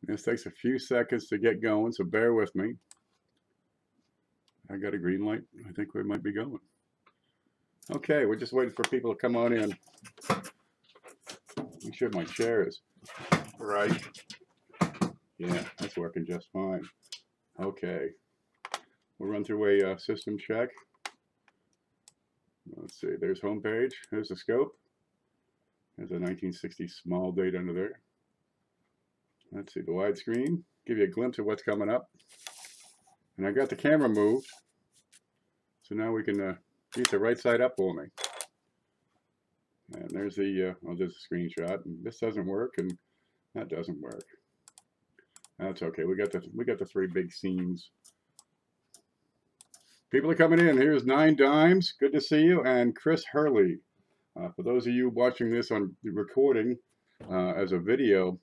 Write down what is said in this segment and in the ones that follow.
This takes a few seconds to get going, so bear with me. I got a green light. I think we might be going. Okay, we're just waiting for people to come on in. Make sure my chair is right. Yeah, that's working just fine. Okay, we'll run through a system check. Let's see, there's home page. There's the scope. There's a 1960 small date under there. Let's see, the widescreen. Give you a glimpse of what's coming up. And I got the camera moved. So now we can use the right side up for me. And there's the, oh, there's a screenshot. And this doesn't work, and that doesn't work. That's okay. We got the three big scenes. People are coming in. Here's 9 Dimes. Good to see you. And Chris Hurley. For those of you watching this on the recording as a video,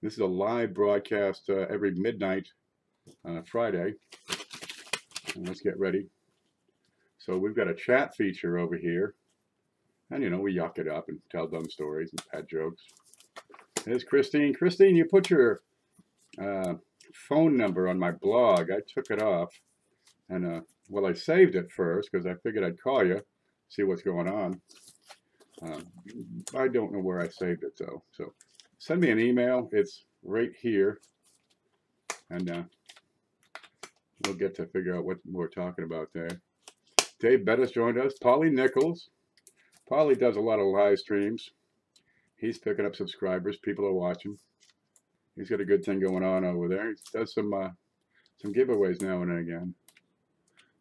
this is a live broadcast every midnight Friday. And let's get ready. So we've got a chat feature over here. And, you know, we yuck it up and tell dumb stories and bad jokes. There's Christine. Christine, you put your phone number on my blog. I took it off. And, well, I saved it first because I figured I'd call you, see what's going on. I don't know where I saved it, though. So send me an email. It's right here. And we'll get to figure out what we're talking about there. Dave Bettis joined us. Polly Nichols. Polly does a lot of live streams. He's picking up subscribers. People are watching. He's got a good thing going on over there. He does some giveaways now and again.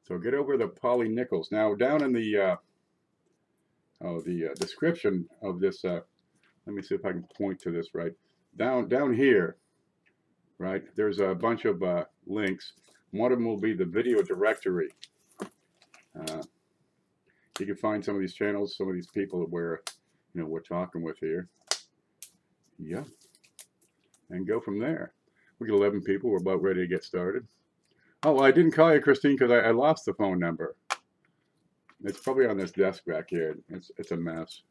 So get over to Polly Nichols. Now down in the description of this, let me see if I can point to this right. Down here, right, there's a bunch of links. One of them will be the video directory. You can find some of these channels, some of these people that we're talking with here. Yeah. And go from there. We get 11 people. We're about ready to get started. Oh, well, I didn't call you, Christine, because I lost the phone number. It's probably on this desk back here. It's a mess.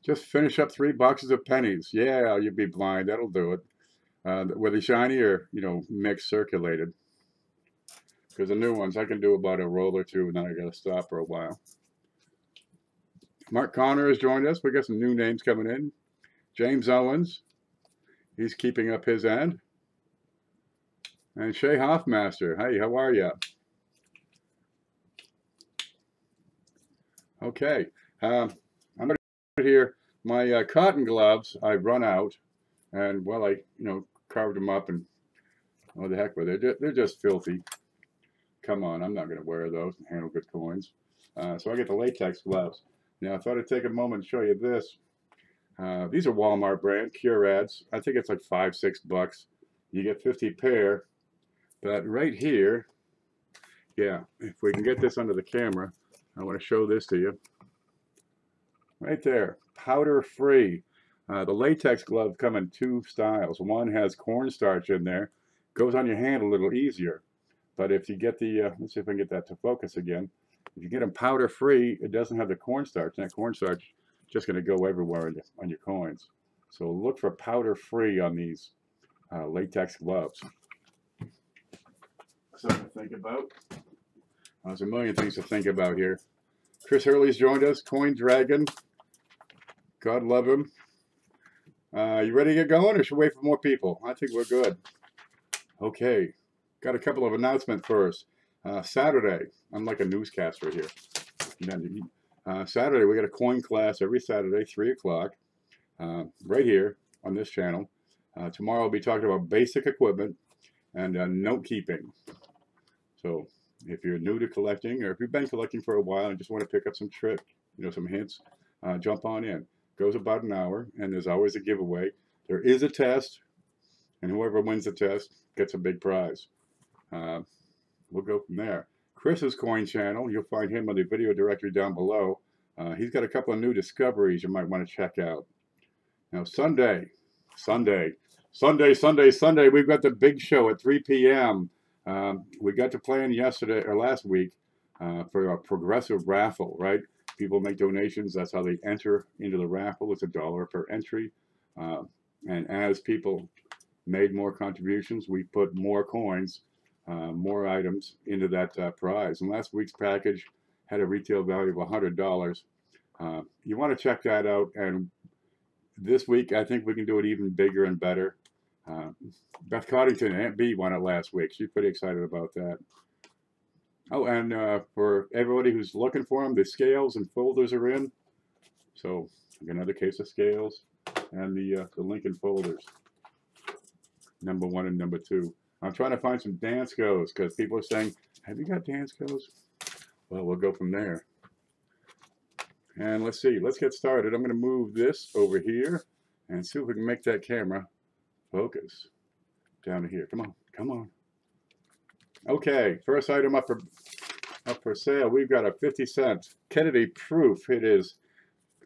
Just finish up 3 boxes of pennies. Yeah, you'd be blind. That'll do it. Were they shiny or, mixed circulated? Because the new ones, I can do about a roll or two, and then I got to stop for a while. Mark Connor has joined us. We got some new names coming in. James Owens, he's keeping up his end. And Shay Hoffmaster, hey, how are you? Okay, I'm going to here. My cotton gloves, I've run out, and well, I carved them up, and oh, the heck with it. They're just filthy. Come on, I'm not going to wear those and handle good coins. So I get the latex gloves. Now, I thought I'd take a moment and show you this. These are Walmart brand, Curads. I think it's like $5, $6. You get 50 pair. But right here, yeah, if we can get this under the camera, I want to show this to you. Right there, powder free. The latex gloves come in 2 styles. One has cornstarch in there. Goes on your hand a little easier. But if you get the, let's see if I can get that to focus again. If you get them powder free, it doesn't have the cornstarch. And that cornstarch is just going to go everywhere on your coins. So look for powder free on these latex gloves. Something to think about. There's a million things to think about here. Chris Hurley's joined us. Coin Dragon. God love him. You ready to get going, or should we wait for more people? I think we're good. Okay. Got a couple of announcements first. Saturday, I'm like a newscaster here. Saturday, we got a coin class every Saturday, 3 o'clock, right here on this channel. Tomorrow, I'll be talking about basic equipment and note keeping. So if you're new to collecting, or if you've been collecting for a while and just want to pick up some tricks, some hints, jump on in. Goes about an hour, and there's always a giveaway. There is a test, and whoever wins the test gets a big prize. We'll go from there. Chris's coin channel, you'll find him on the video directory down below. He's got a couple of new discoveries you might want to check out. Now, Sunday, we've got the big show at 3 p.m. We got to plan yesterday or last week for a progressive raffle, right? People make donations. That's how they enter into the raffle. It's $1 per entry. And as people made more contributions, we put more coins, more items into that prize. And last week's package had a retail value of $100. You want to check that out. And this week, I think we can do it even bigger and better. Beth Coddington, Aunt B, won it last week. She's pretty excited about that. Oh, and for everybody who's looking for them, the scales and folders are in. So another case of scales and the Lincoln folders, number 1 and number 2. I'm trying to find some dance goes because people are saying, have you got dance goes? Well, we'll go from there. And let's see, let's get started. I'm going to move this over here and see if we can make that camera focus down to here. Come on, come on. Okay, first item up for sale. We've got a 50-cent Kennedy proof. It is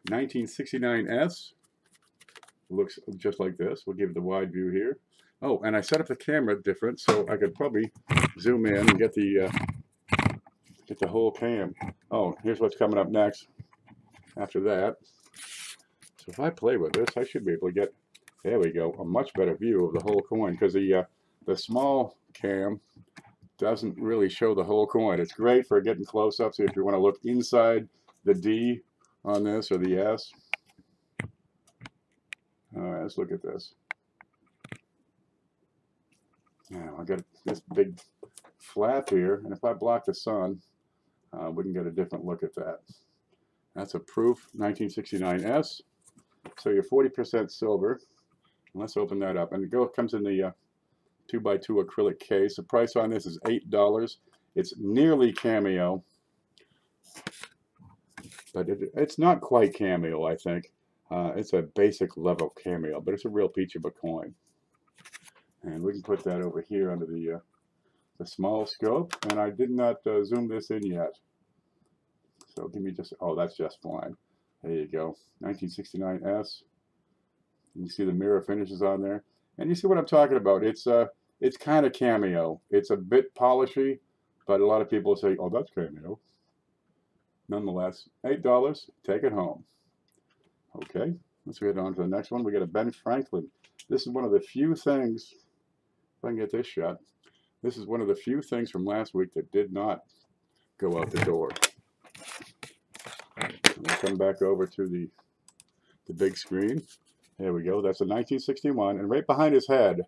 1969S. Looks just like this. We'll give it the wide view here. Oh, and I set up the camera different so I could probably zoom in and get the whole cam. Oh, here's what's coming up next. After that, so if I play with this, I should be able to get, there we go, a much better view of the whole coin, because the small cam doesn't really show the whole coin. It's great for getting close-ups if you want to look inside the D on this or the S. All right, let's look at this. Now I got this big flap here, and if I block the sun, we can get a different look at that. That's a proof 1969S. So you're 40% silver. Let's open that up. And it comes in the 2x2 acrylic case. The price on this is $8. It's nearly cameo, but it's not quite cameo, I think. It's a basic level cameo, but it's a real peach of a coin. And we can put that over here under the small scope. And I did not zoom this in yet. So give me just, oh, that's just fine. There you go, 1969S. You see the mirror finishes on there. And you see what I'm talking about. It's kind of cameo. It's a bit polishy, but a lot of people say, oh, that's cameo. Nonetheless, $8, take it home. Okay, let's get on to the next one. We got a Ben Franklin. This is one of the few things, if I can get this shot, this is one of the few things from last week that did not go out the door. We'll come back over to the big screen. There we go. That's a 1961. And right behind his head,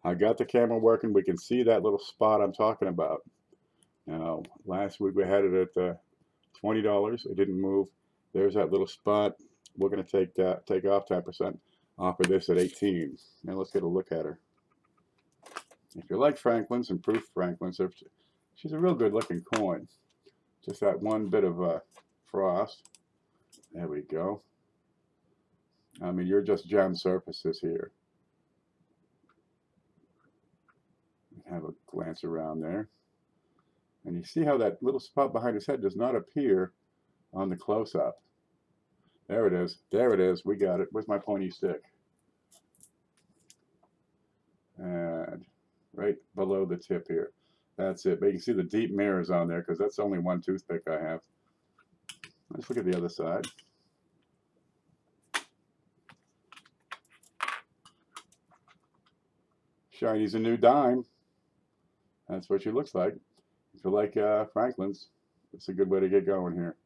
I got the camera working. We can see that little spot I'm talking about. Now, last week we had it at $20. It didn't move. There's that little spot. We're going to take off 10% off of this at 18. Now let's get a look at her. If you like Franklin's and proof Franklin's, she's a real good looking coin. Just that one bit of frost. There we go. I mean, you're just gem surfaces here. Have a glance around there. And you see how that little spot behind his head does not appear on the close-up. There it is. There it is. We got it. Where's my pointy stick? And right below the tip here. That's it. But you can see the deep mirrors on there because that's only one toothpick I have. Let's look at the other side. Shiny's a new dime. That's what she looks like. If you like Franklin's, it's a good way to get going here.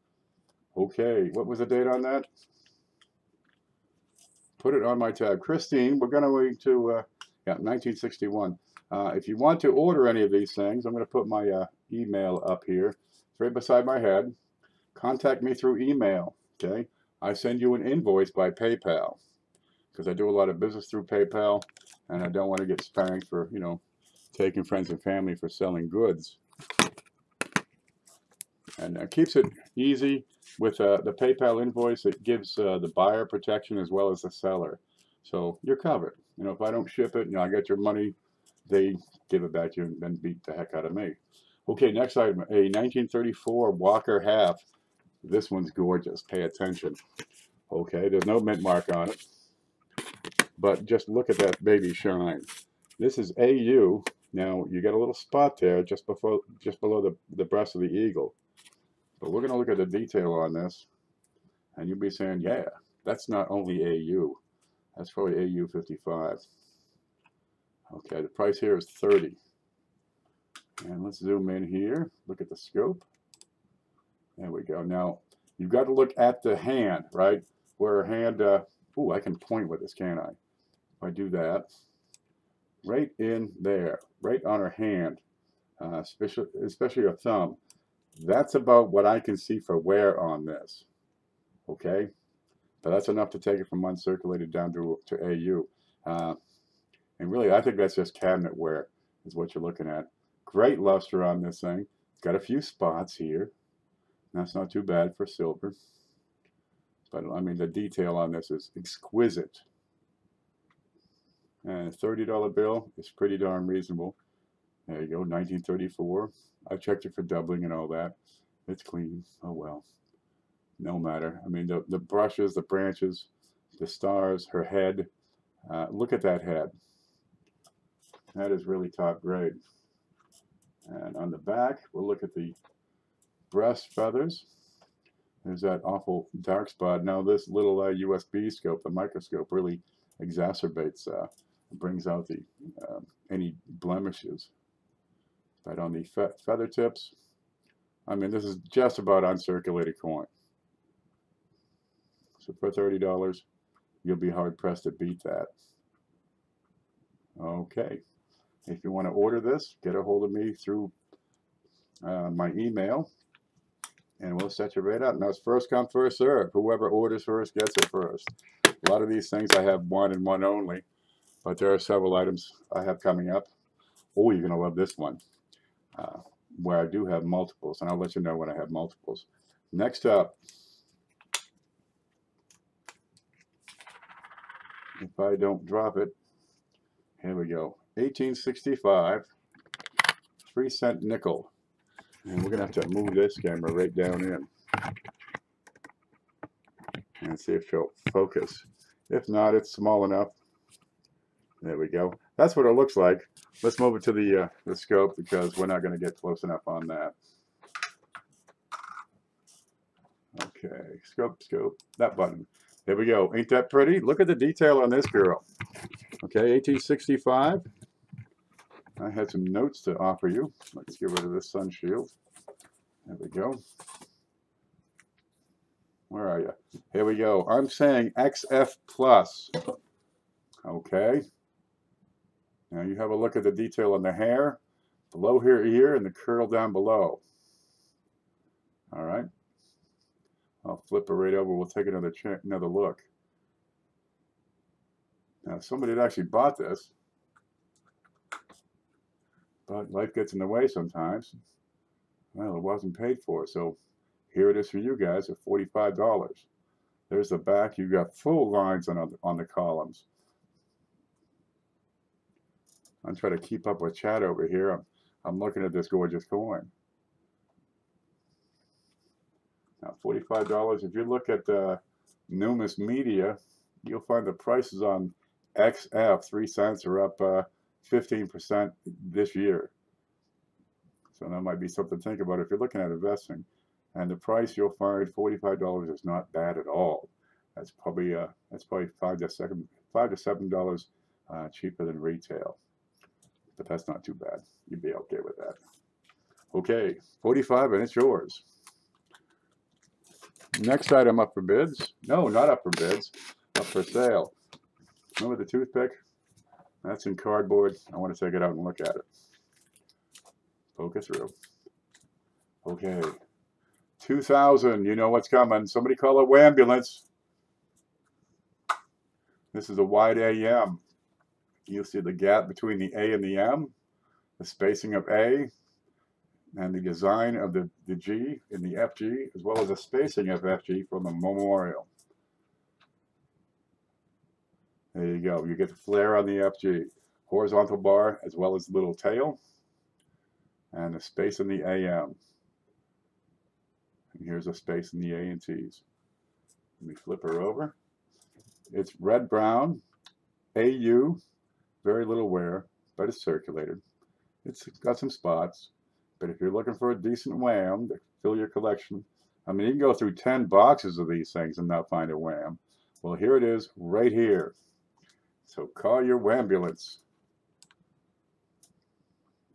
Okay, what was the date on that? Put it on my tab. Christine, we're going to, yeah, 1961. If you want to order any of these things, I'm going to put my email up here. It's right beside my head. Contact me through email, okay? I send you an invoice by PayPal because I do a lot of business through PayPal, and I don't want to get spanked for, you know, taking friends and family for selling goods. And keeps it easy with the PayPal invoice. It gives the buyer protection as well as the seller. So you're covered. You know, if I don't ship it, you know, I get your money, they give it back to you and then beat the heck out of me. Okay, next item, a 1934 Walker half. This one's gorgeous. Pay attention. Okay, there's no mint mark on it. But just look at that baby shine. This is AU. Now, you get a little spot there just below the breast of the eagle. But we're going to look at the detail on this. And you'll be saying, yeah, that's not only AU. That's probably AU 55. Okay, the price here is 30. And let's zoom in here. Look at the scope. There we go. Now, you've got to look at the hand, right? Where her hand, I can point with this, can't I? If I do that, right in there, right on her hand, especially her thumb. That's about what I can see for wear on this, okay? But that's enough to take it from uncirculated down to AU. And really, I think that's just cabinet wear is what you're looking at. Great luster on this thing. It's got a few spots here. That's not too bad for silver. But I mean, the detail on this is exquisite. And a $30 bill is pretty darn reasonable. There you go, 1934. I checked it for doubling and all that. It's clean. Oh well. No matter. I mean, the brushes, the branches, the stars, her head. Look at that head. That is really top grade. And on the back, we'll look at the breast feathers. There's that awful dark spot. Now this little USB scope, the microscope, really exacerbates, brings out the any blemishes. But on the feather tips, I mean, this is just about uncirculated coin. So for $30, you'll be hard pressed to beat that. Okay. If you want to order this, get a hold of me through my email, and we'll set you right up. Now it's first come, first serve. Whoever orders first gets it first. A lot of these things I have one and one only, but there are several items I have coming up. Oh, you're going to love this one, where I do have multiples, and I'll let you know when I have multiples. Next up, if I don't drop it, here we go. 1865, 3-cent nickel. And we're going to have to move this camera right down in and see if she'll focus. If not, it's small enough. There we go. That's what it looks like. Let's move it to the scope because we're not going to get close enough on that. Okay, scope, that button. There we go. Ain't that pretty? Look at the detail on this girl. Okay, 1865. I had some notes to offer you. Let's get rid of this sun shield. There we go. Where are you? Here we go. I'm saying XF plus. Okay. Now you have a look at the detail on the hair, below her ear, and the curl down below. All right. I'll flip her right over. We'll take another look. Now, somebody had actually bought this, but life gets in the way sometimes. Well, it wasn't paid for, so here it is for you guys at $45. There's the back. You've got full lines on the columns. I'm trying to keep up with chat over here. I'm looking at this gorgeous coin. Now, $45. If you look at Numis Media, you'll find the prices on XF 3 cents are up 15% this year. So that might be something to think about if you're looking at investing. And the price you'll find, $45, is not bad at all. That's probably $5 to $7 cheaper than retail. But that's not too bad. You'd be okay with that. Okay, 45, and it's yours. Next item up for bids. No, not up for bids. Up for sale. Remember the toothpick? That's in cardboard. I want to take it out and look at it. Poke it through. Okay. 2000. You know what's coming. Somebody call a wambulance. This is a wide AM. You'll see the gap between the A and the M, the spacing of A, and the design of the G in the FG, as well as the spacing of FG from the memorial. There you go. You get the flare on the FG. Horizontal bar as well as the little tail. And the space in the AM. And here's a space in the A and T's. Let me flip her over. It's red-brown, AU, very little wear, but it's circulated. It's got some spots. But if you're looking for a decent wham to fill your collection, I mean, you can go through 10 boxes of these things and not find a wham. Well, here it is right here. So call your ambulance.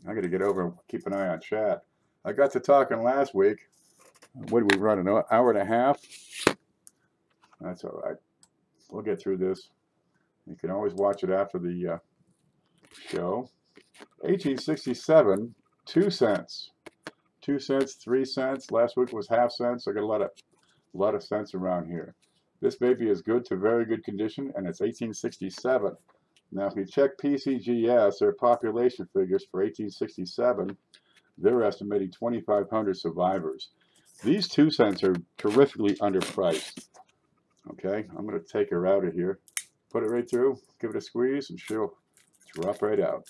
I got to get over and keep an eye on chat. I got to talking last week. What did we run, an hour and a half? That's all right. We'll get through this. You can always watch it after the show. 1867, 2 cents. 2 cents, 3 cents. Last week was half cents. I got a lot of cents around here. This baby is good to very good condition, and it's 1867. Now, if you check PCGS, their population figures for 1867, they're estimating 2,500 survivors. These 2 cents are terrifically underpriced. Okay, I'm going to take her out of here, put it right through, give it a squeeze, and she'll drop right out.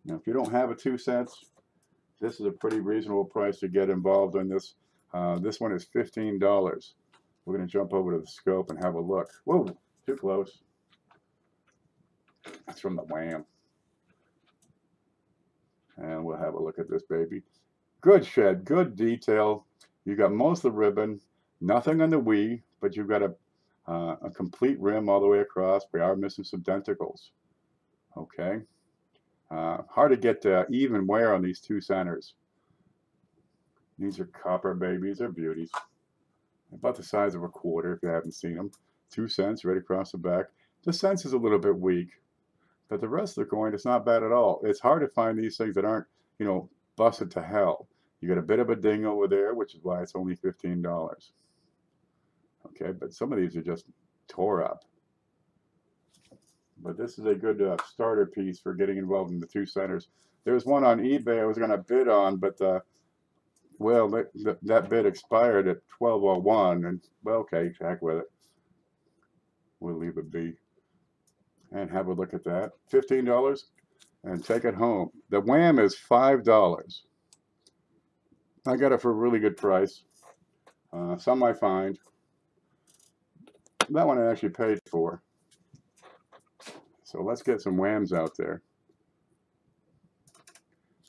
Now, if you don't have a 2 cents, this is a pretty reasonable price to get involved in this. This one is $15. We're going to jump over to the scope and have a look. Whoa, too close. That's from the Wham. And we'll have a look at this baby. Good shed, good detail. You got most of the ribbon, nothing on the wee, but you've got a complete rim all the way across. We are missing some denticles. Okay. Hard to get even wear on these 2 centers. These are copper babies. They're beauties. About the size of a quarter if you haven't seen them. 2 cents right across the back. The cents is a little bit weak, but the rest of the coin is not bad at all. It's hard to find these things that aren't, you know, busted to hell. You got a bit of a ding over there, which is why it's only $15. Okay, but some of these are just tore up. But this is a good starter piece for getting involved in the 2 centers. There was one on eBay I was going to bid on, but well, that bid expired at 12:01, and well, okay, heck with it. We'll leave it be and have a look at that. $15 and take it home. The Wham is $5. I got it for a really good price. Some I find. That one I actually paid for. So let's get some Whams out there.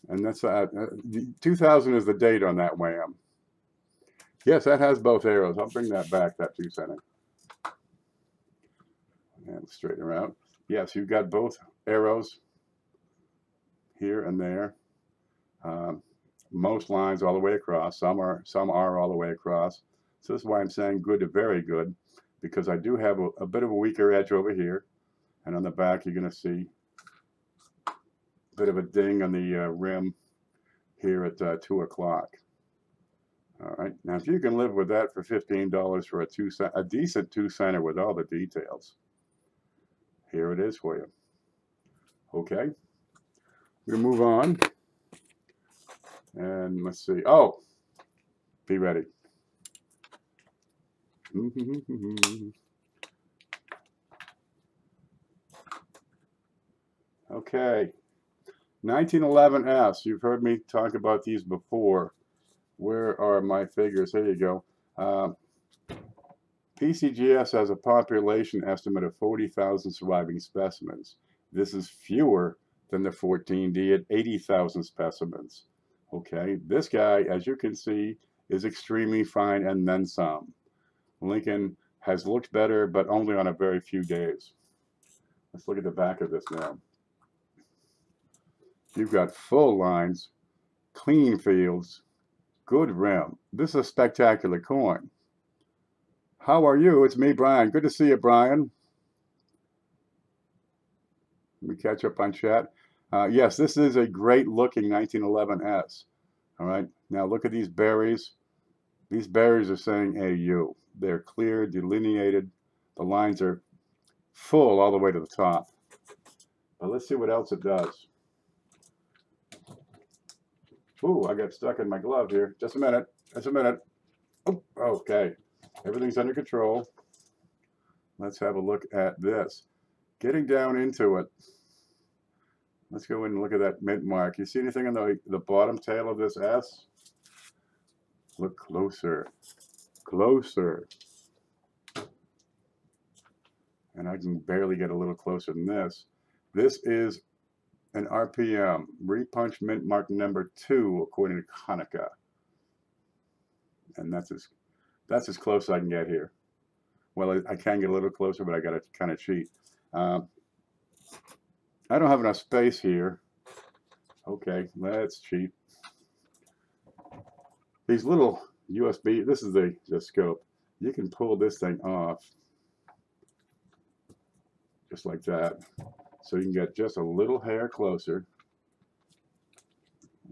And that's 2000 is the date on that Wham. Yes, that has both arrows. I'll bring that back, that 2 center. And straighten her out. Yes, you've got both arrows here and there. Most lines all the way across. Some are all the way across. So this is why I'm saying good to very good, because I do have a bit of a weaker edge over here. And on the back, you're going to see a bit of a ding on the rim here at 2 o'clock. All right. Now, if you can live with that for $15 for a decent 2 center with all the details, here it is for you. Okay. We're going to move on. And let's see. Oh, be ready. Okay. 1911S. You've heard me talk about these before. Where are my figures? There you go. PCGS has a population estimate of 40,000 surviving specimens. This is fewer than the 14D at 80,000 specimens. Okay, this guy, as you can see, is extremely fine and then some. Lincoln has looked better, but only on a very few days. Let's look at the back of this now. You've got full lines, clean fields, good rim. This is a spectacular coin. How are you? It's me, Brian. Good to see you, Brian. Let me catch up on chat. Yes, this is a great looking 1911S. All right, now look at these berries. These berries are saying AU. They're clear, delineated. The lines are full all the way to the top. But let's see what else it does. Ooh, I got stuck in my glove here. Just a minute. Just a minute. Oh, okay. Everything's under control. Let's have a look at this. Getting down into it. Let's go in and look at that mint mark. You see anything on the bottom tail of this S? Look closer. Closer. And I can barely get a little closer than this. This is an RPM, repunch mint mark number 2, according to Hanukkah. And that's as close as I can get here. well, I can get a little closer, but I got to kind of cheat. I don't have enough space here. Okay, let's cheat. These little USB, this is the scope. You can pull this thing off just like that. So you can get just a little hair closer.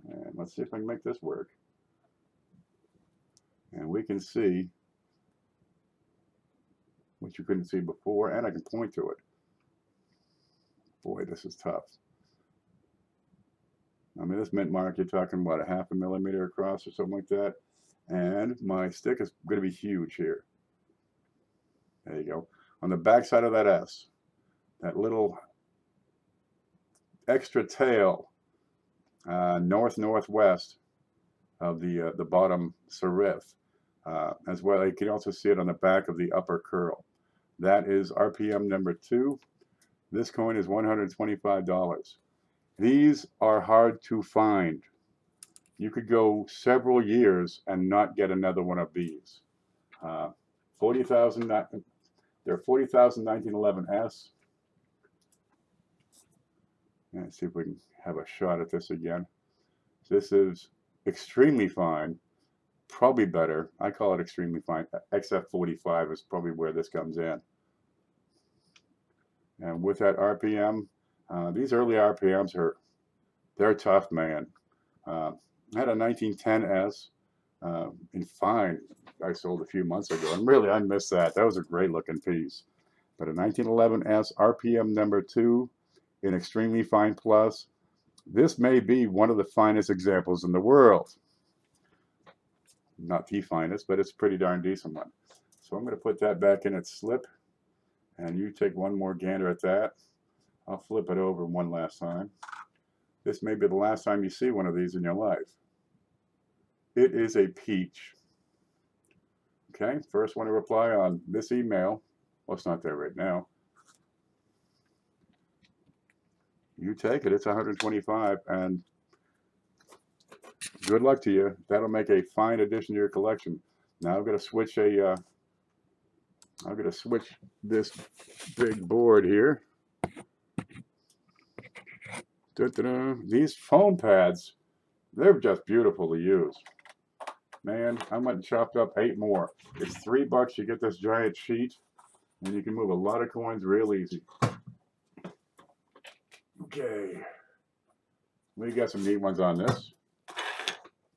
And let's see if I can make this work. And we can see what you couldn't see before, and I can point to it. Boy, this is tough. I mean, this mint mark, you're talking, what, a 0.5 millimeter across or something like that? And my stick is going to be huge here. There you go. On the back side of that S, that little extra tail, north-northwest of the bottom serif, as well. You can also see it on the back of the upper curl. That is RPM number 2. This coin is $125. These are hard to find. You could go several years and not get another one of these. 40,000. They're 40,000 1911s. Let's see if we can have a shot at this again. This is extremely fine. Probably better. I call it extremely fine. XF45 is probably where this comes in. And with that RPM, these early RPMs they're tough, man. I had a 1910S in fine I sold a few months ago, and really I missed that. That was a great looking piece. But a 1911S RPM number 2 in extremely fine plus. This may be one of the finest examples in the world. Not the finest, but it's a pretty darn decent one. So I'm going to put that back in its slip, and you take one more gander at that. I'll flip it over one last time. This may be the last time you see one of these in your life. It is a peach. Okay, first one to reply on this email. Well, it's not there right now. You take it. It's 125, and good luck to you. That'll make a fine addition to your collection. Now I'm going to switch I'm going to switch this big board here. These foam pads, they're just beautiful to use. Man, I went and chopped up 8 more. It's $3. You get this giant sheet, and you can move a lot of coins real easy. Okay. We got some neat ones on this.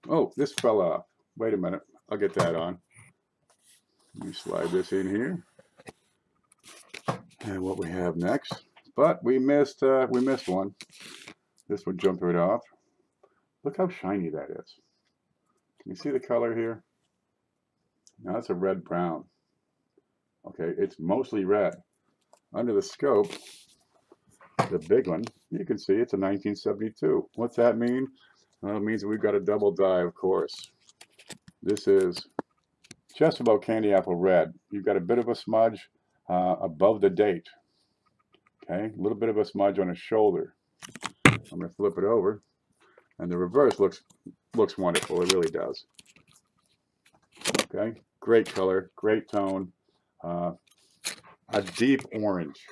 Oh, this fell off. Wait a minute. I'll get that on. Let me slide this in here. And what we have next. But we missed one. This one jumped right off. Look how shiny that is. Can you see the color here? Now it's a red brown. Okay, it's mostly red. Under the scope, the big one, you can see it's a 1972. What's that mean? Well, it means we've got a double die, of course. This is just about candy apple red. You've got a bit of a smudge above the date. Okay, a little bit of a smudge on his shoulder. I'm going to flip it over, and the reverse looks wonderful. It really does. Okay, great color, great tone, a deep orange,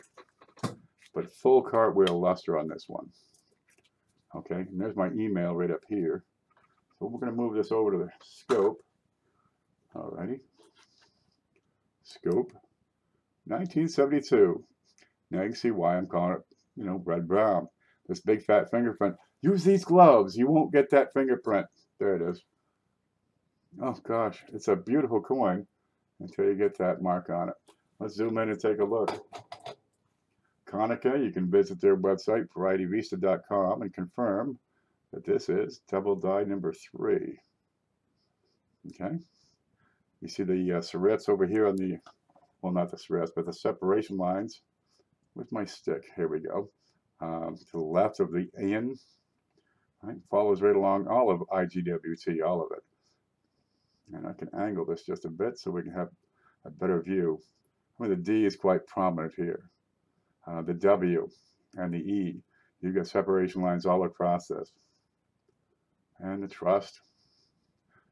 but full cartwheel luster on this one. Okay, and there's my email right up here. So we're going to move this over to the scope. Alrighty, scope, 1972. Now you can see why I'm calling it, red brown. This big fat fingerprint. Use these gloves. You won't get that fingerprint. There it is. Oh gosh, it's a beautiful coin until you get that mark on it. Let's zoom in and take a look. Konica, you can visit their website, varietyvista.com, and confirm that this is double die number 3. Okay. You see the serifs over here on the, well, not the serifs, but the separation lines. With my stick, here we go. To the left of the in, right, follows right along all of IGWT, all of it. And I can angle this just a bit so we can have a better view. I mean, the D is quite prominent here. The W and the E, you've got separation lines all across this. And the trust,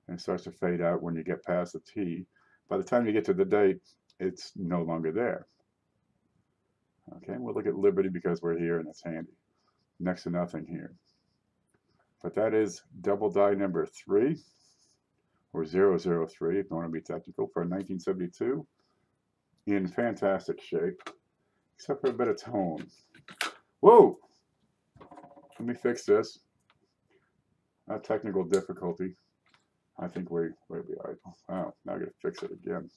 and it starts to fade out when you get past the T. By the time you get to the date, it's no longer there. Okay, we'll look at Liberty because we're here and it's handy. Next to nothing here. But that is double die number 3, or 003 if you want to be technical, for 1972. In fantastic shape, except for a bit of tone. Whoa! Let me fix this. Technical difficulty. I think where we are. Wow, now I gotta fix it again.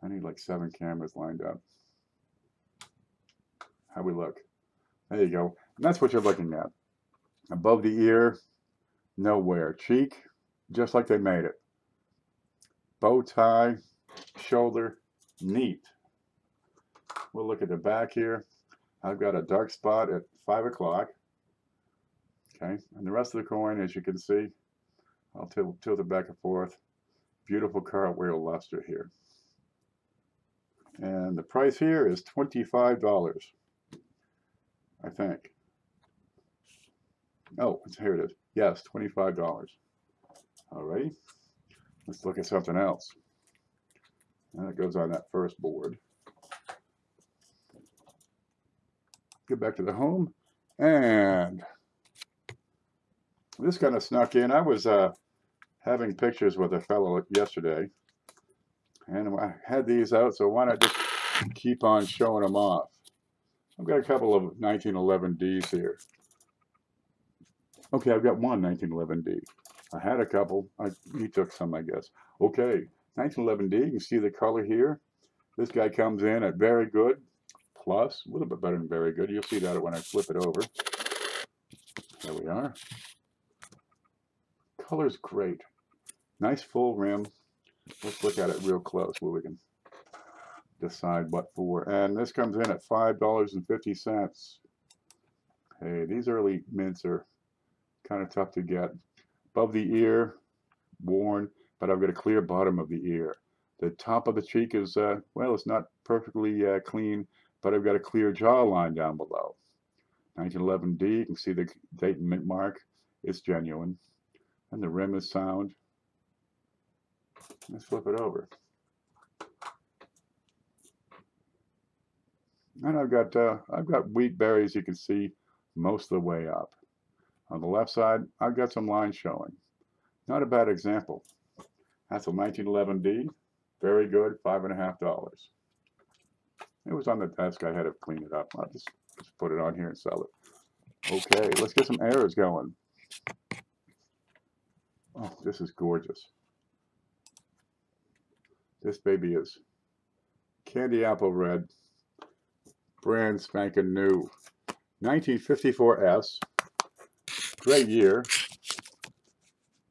I need like 7 cameras lined up. How we look? There you go. And that's what you're looking at. Above the ear, nowhere. Cheek, just like they made it. Bow tie, shoulder, neat. We'll look at the back here. I've got a dark spot at 5 o'clock. Okay, and the rest of the coin, as you can see, I'll tilt it back and forth. Beautiful cartwheel luster here. And the price here is $25, I think. Oh, here it is. Yes, $25. Alrighty, let's look at something else. And it goes on that first board. Get back to the home, and this kind of snuck in. I was having pictures with a fellow yesterday, and I had these out, so why not just keep on showing them off. I've got a couple of 1911Ds here. Okay, I've got one 1911D. I had a couple. He took some, I guess. Okay, 1911D, you can see the color here. This guy comes in at very good, plus, a little bit better than very good. You'll see that when I flip it over. There we are. Color's great. Nice full rim. Let's look at it real close where we can decide what for. And this comes in at $5.50. Hey, these early mints are kind of tough to get. Above the ear, worn, but I've got a clear bottom of the ear. The top of the cheek is, well, it's not perfectly clean, but I've got a clear jawline down below. 1911D, you can see the date and mint mark. It's genuine. And the rim is sound. Let's flip it over. And I've got wheat berries, you can see, most of the way up. On the left side, I've got some lines showing. Not a bad example. That's a 1911D. Very good, $5.50. It was on the desk. I had to clean it up. I'll just put it on here and sell it. Okay, let's get some errors going. Oh, this is gorgeous. This baby is candy apple red, brand spanking new. 1954S. Great year.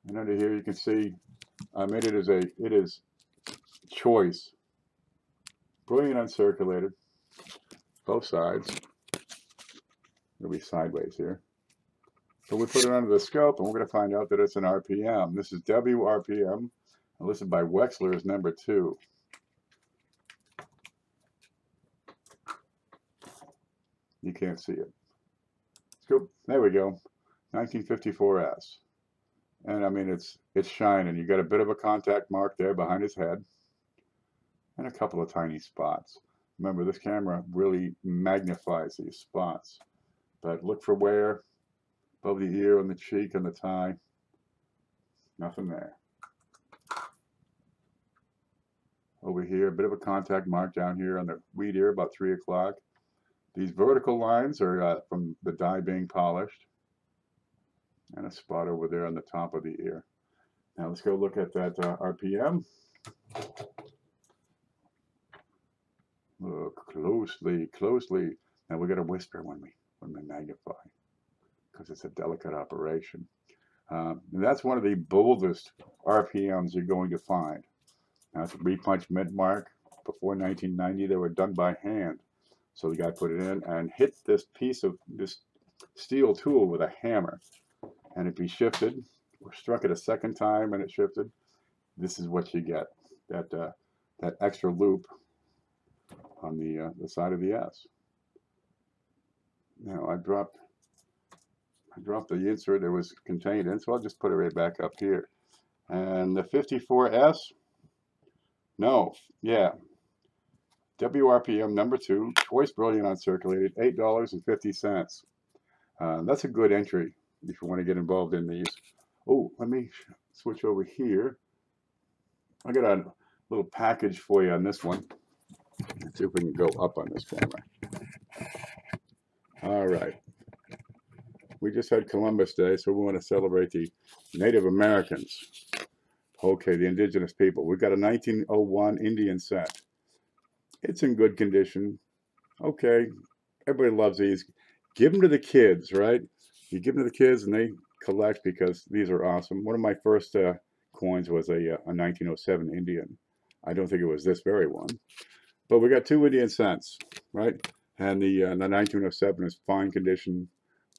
And under here you can see I made it as it is choice. Brilliant uncirculated. Both sides. It'll be sideways here. So we put it under the scope and we're going to find out that it's an RPM. This is WRPM, listed by Wexler as number 2. You can't see it. Scoop. There we go. 1954S. And I mean, it's shining. You got a bit of a contact mark there behind his head. And a couple of tiny spots. Remember, this camera really magnifies these spots. But look for wear above the ear and the cheek and the tie. Nothing there. Over here, a bit of a contact mark down here on the wheat ear, about 3 o'clock. These vertical lines are from the die being polished. And a spot over there on the top of the ear. Now let's go look at that RPM. Look closely, closely. Now we got to whisper when we magnify, because it's a delicate operation. And that's one of the boldest RPMs you're going to find. Now it's a repunch mint mark. Before 1990, they were done by hand. So the guy put it in and hit this piece of this steel tool with a hammer. And if he shifted, or struck it a second time and it shifted, this is what you get. That extra loop on the side of the S. Now I dropped the insert it was contained in, so I'll just put it right back up here. And the 54S, no, yeah, WRPM number 2, Choice Brilliant Uncirculated, $8.50. That's a good entry if you want to get involved in these. Oh, let me switch over here. I got a little package for you on this one. Let's see if we can go up on this camera. All right. We just had Columbus Day, so we want to celebrate the Native Americans. Okay, the indigenous people. We've got a 1901 Indian set. It's in good condition. Okay, everybody loves these. Give them to the kids, right? You give them to the kids and they collect because these are awesome. One of my first coins was a 1907 Indian. I don't think it was this very one. But we got 2 Indian cents, right? And the 1907 is fine condition,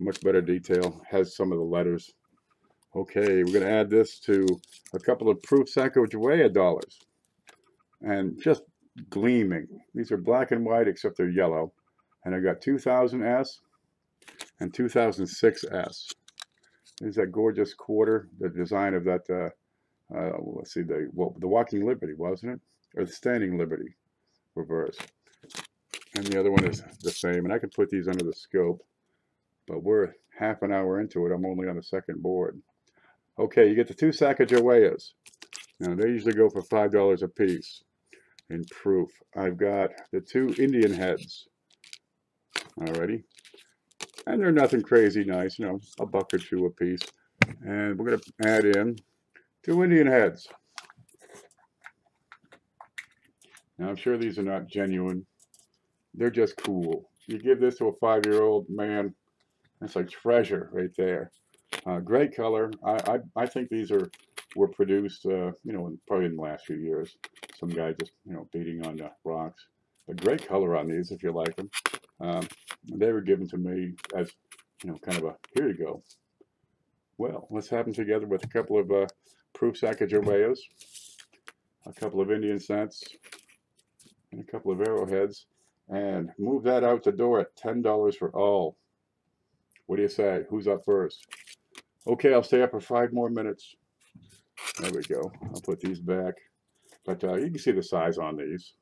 much better detail, has some of the letters. Okay, we're going to add this to a couple of proof Sacagawea dollars. And just gleaming. These are black and white except they're yellow. And I got 2000S and 2006S. There's that gorgeous quarter, the design of that, let's see, the Walking Liberty, wasn't it? Or the Standing Liberty, reverse. And the other one is the same. And I could put these under the scope, but we're half an hour into it. I'm only on the second board. Okay, you get the 2 Sacagaweas. Now, they usually go for $5 a piece in proof. I've got the 2 Indian heads. Alrighty. And they're nothing crazy nice, you know, $1 or $2 a piece. And we're going to add in 2 Indian heads. Now, I'm sure these are not genuine. They're just cool. You give this to a 5-year-old, man, that's like treasure right there. Great color. I think these were produced, you know, probably in the last few years. Some guy just, you know, beating on the rocks. But great color on these if you like them. They were given to me as, you know, kind of a, here you go. Well, let's have them together with a couple of proof Sacagaweas, a couple of Indian cents, and a couple of arrowheads, and move that out the door at $10 for all. What do you say? Who's up first? Okay, I'll stay up for 5 more minutes. There we go. I'll put these back. But you can see the size on these.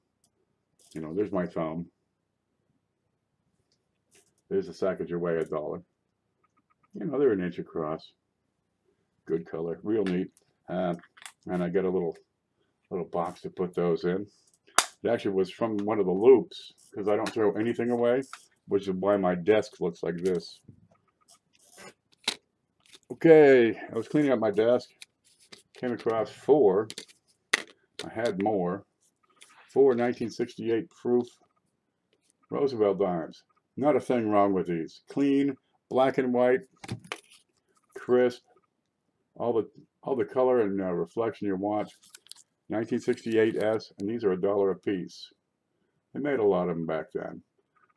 You know, there's my thumb. There's a Sacagawea dollar. You know, they're an inch across. Good color, real neat. And I got a little box to put those in. It actually was from one of the loops because I don't throw anything away, which is why my desk looks like this. Okay, I was cleaning up my desk, came across 4. I had more. 4 1968 proof Roosevelt dimes. Not a thing wrong with these. Clean, black and white, crisp, all the color and reflection you want. 1968S, and these are $1 a piece. They made a lot of them back then.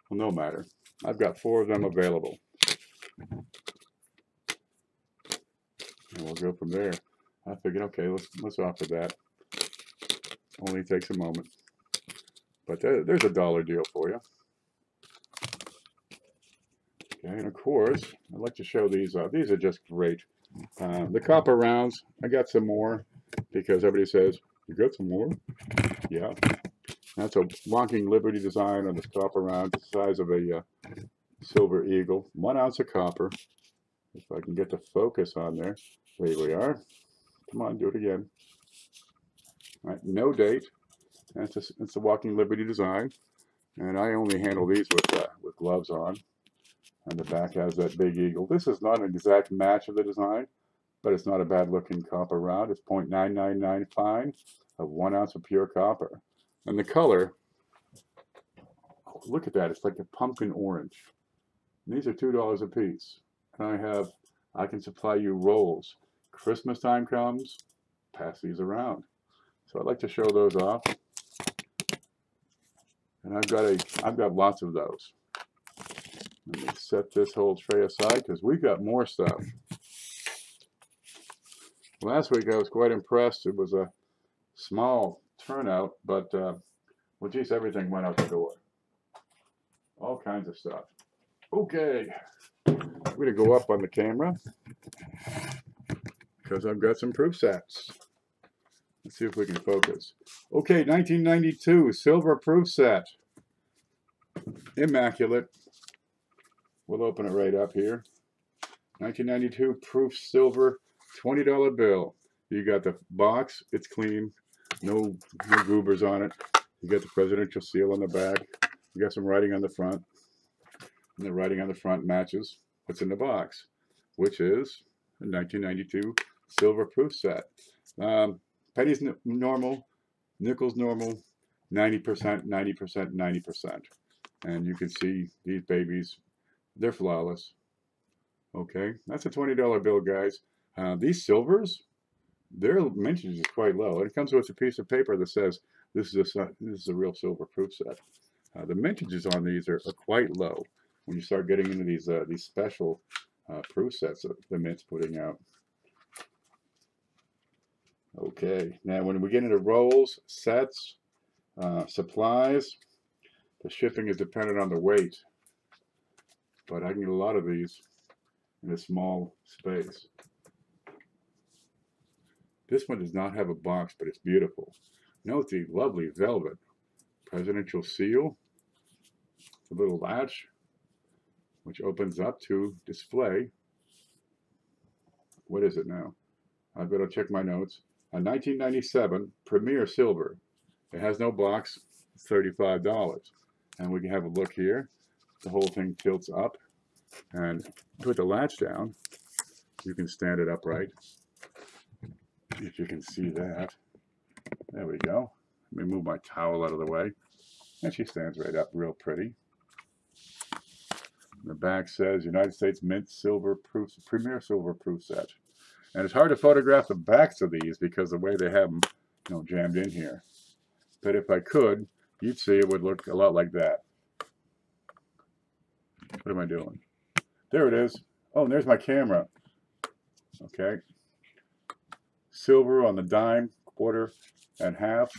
Well, no matter. I've got 4 of them available. And we'll go from there. I figured, okay, let's offer that. Only takes a moment. But there's a $1 deal for you. Okay, and of course, I'd like to show these. These are just great. The copper rounds, I got some more because everybody says, you got some more? Yeah. That's a Walking Liberty design on this copper round, the size of a silver eagle. 1 ounce of copper. If I can get the focus on there. There we are. Come on, do it again. All right, no date. It's a Walking Liberty design. And I only handle these with gloves on. And the back has that big eagle. This is not an exact match of the design, but it's not a bad looking copper round. It's 0.999 fine of 1 ounce of pure copper. And the color, oh, look at that. It's like a pumpkin orange. And these are $2 a piece. And I can supply you rolls. Christmas time comes, pass these around. So I'd like to show those off. And I've got lots of those. Let me set this whole tray aside because we've got more stuff. Last week I was quite impressed. It was a small turnout, but well, geez, everything went out the door. All kinds of stuff. Okay, I'm going to go up on the camera because I've got some proof sets. Let's see if we can focus. Okay, 1992 silver proof set. Immaculate. We'll open it right up here. 1992 proof silver $20 bill. You got the box, it's clean, no goobers on it. You got the presidential seal on the back. You got some writing on the front. And the writing on the front matches what's in the box, which is a 1992 silver proof set. Pennies normal, nickels normal, 90%, 90%, 90%. And you can see these babies, they're flawless. Okay, that's a $20 bill, guys. These silvers, their mintage is quite low. It comes with a piece of paper that says this is a real silver proof set. The mintages on these are quite low when you start getting into these special proof sets that the Mint's putting out. Okay, now when we get into rolls, sets, supplies, the shipping is dependent on the weight, but I can get a lot of these in a small space. This one does not have a box, but it's beautiful. Note the lovely velvet presidential seal, the little latch, which opens up to display. What is it now? I better check my notes. A 1997 Premier Silver. It has no box, it's $35. And we can have a look here. The whole thing tilts up, and put the latch down. You can stand it upright. If you can see that. There we go. Let me move my towel out of the way. And she stands right up real pretty. The back says United States Mint Silver Proof, Premier Silver Proof Set. And it's hard to photograph the backs of these because the way they have them, jammed in here. But if I could, you'd see it would look a lot like that. What am I doing? There it is. Oh, and there's my camera. Okay. Silver on the dime, quarter, and half.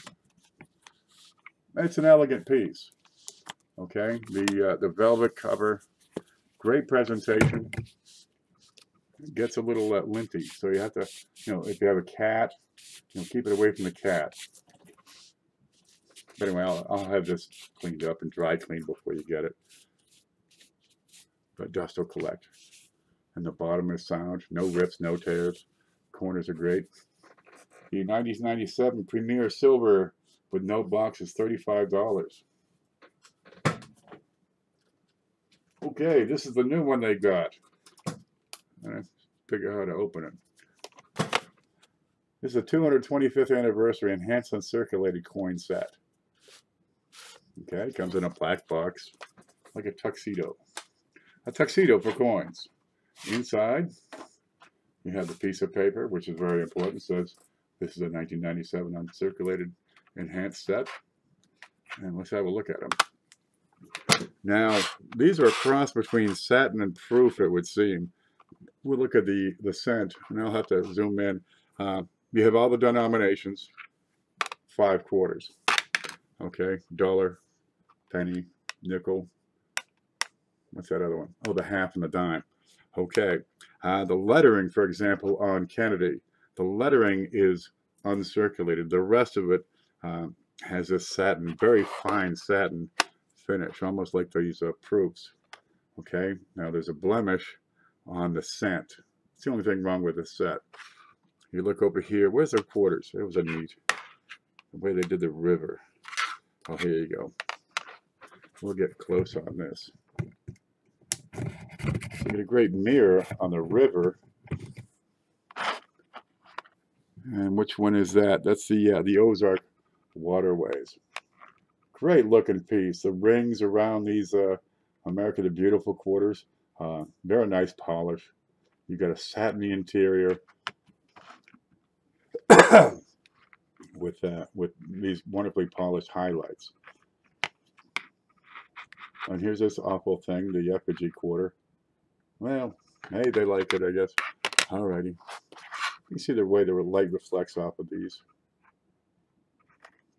It's an elegant piece. Okay. The velvet cover. Great presentation. It gets a little linty, so you have to, if you have a cat, keep it away from the cat. But anyway, I'll have this cleaned up and dry cleaned before you get it. But dust will collect. And the bottom is sound, no rips, no tears. Corners are great. The 1997 Premier Silver with no box is $35. Okay, this is the new one they got. I figure out how to open it. This is a 225th anniversary enhanced uncirculated coin set. Okay, it comes in a black box, like a tuxedo. A tuxedo for coins. Inside, you have the piece of paper, which is very important. It says this is a 1997 uncirculated enhanced set. And let's have a look at them. Now, these are a cross between satin and proof, it would seem. We'll look at the cent, and I'll have to zoom in. You have all the denominations, 5 quarters. Okay, dollar, penny, nickel. What's that other one? Oh, the half and the dime. Okay. The lettering, for example, on Kennedy, the lettering is uncirculated. The rest of it has this satin, very fine satin finish, almost like these proofs. Okay. Now there's a blemish on the cent. It's the only thing wrong with this set. You look over here. Where's the quarters? It was a neat the way they did the river. Oh, here you go. We'll get close on this. So you get a great mirror on the river. And which one is that? That's the Ozark waterways. Great looking piece. The rings around these America the Beautiful quarters. They're a nice polish. You got a satiny interior with these wonderfully polished highlights. And here's this awful thing, the effigy quarter. Well, hey, they like it, I guess. Alrighty. You can see the way the light reflects off of these.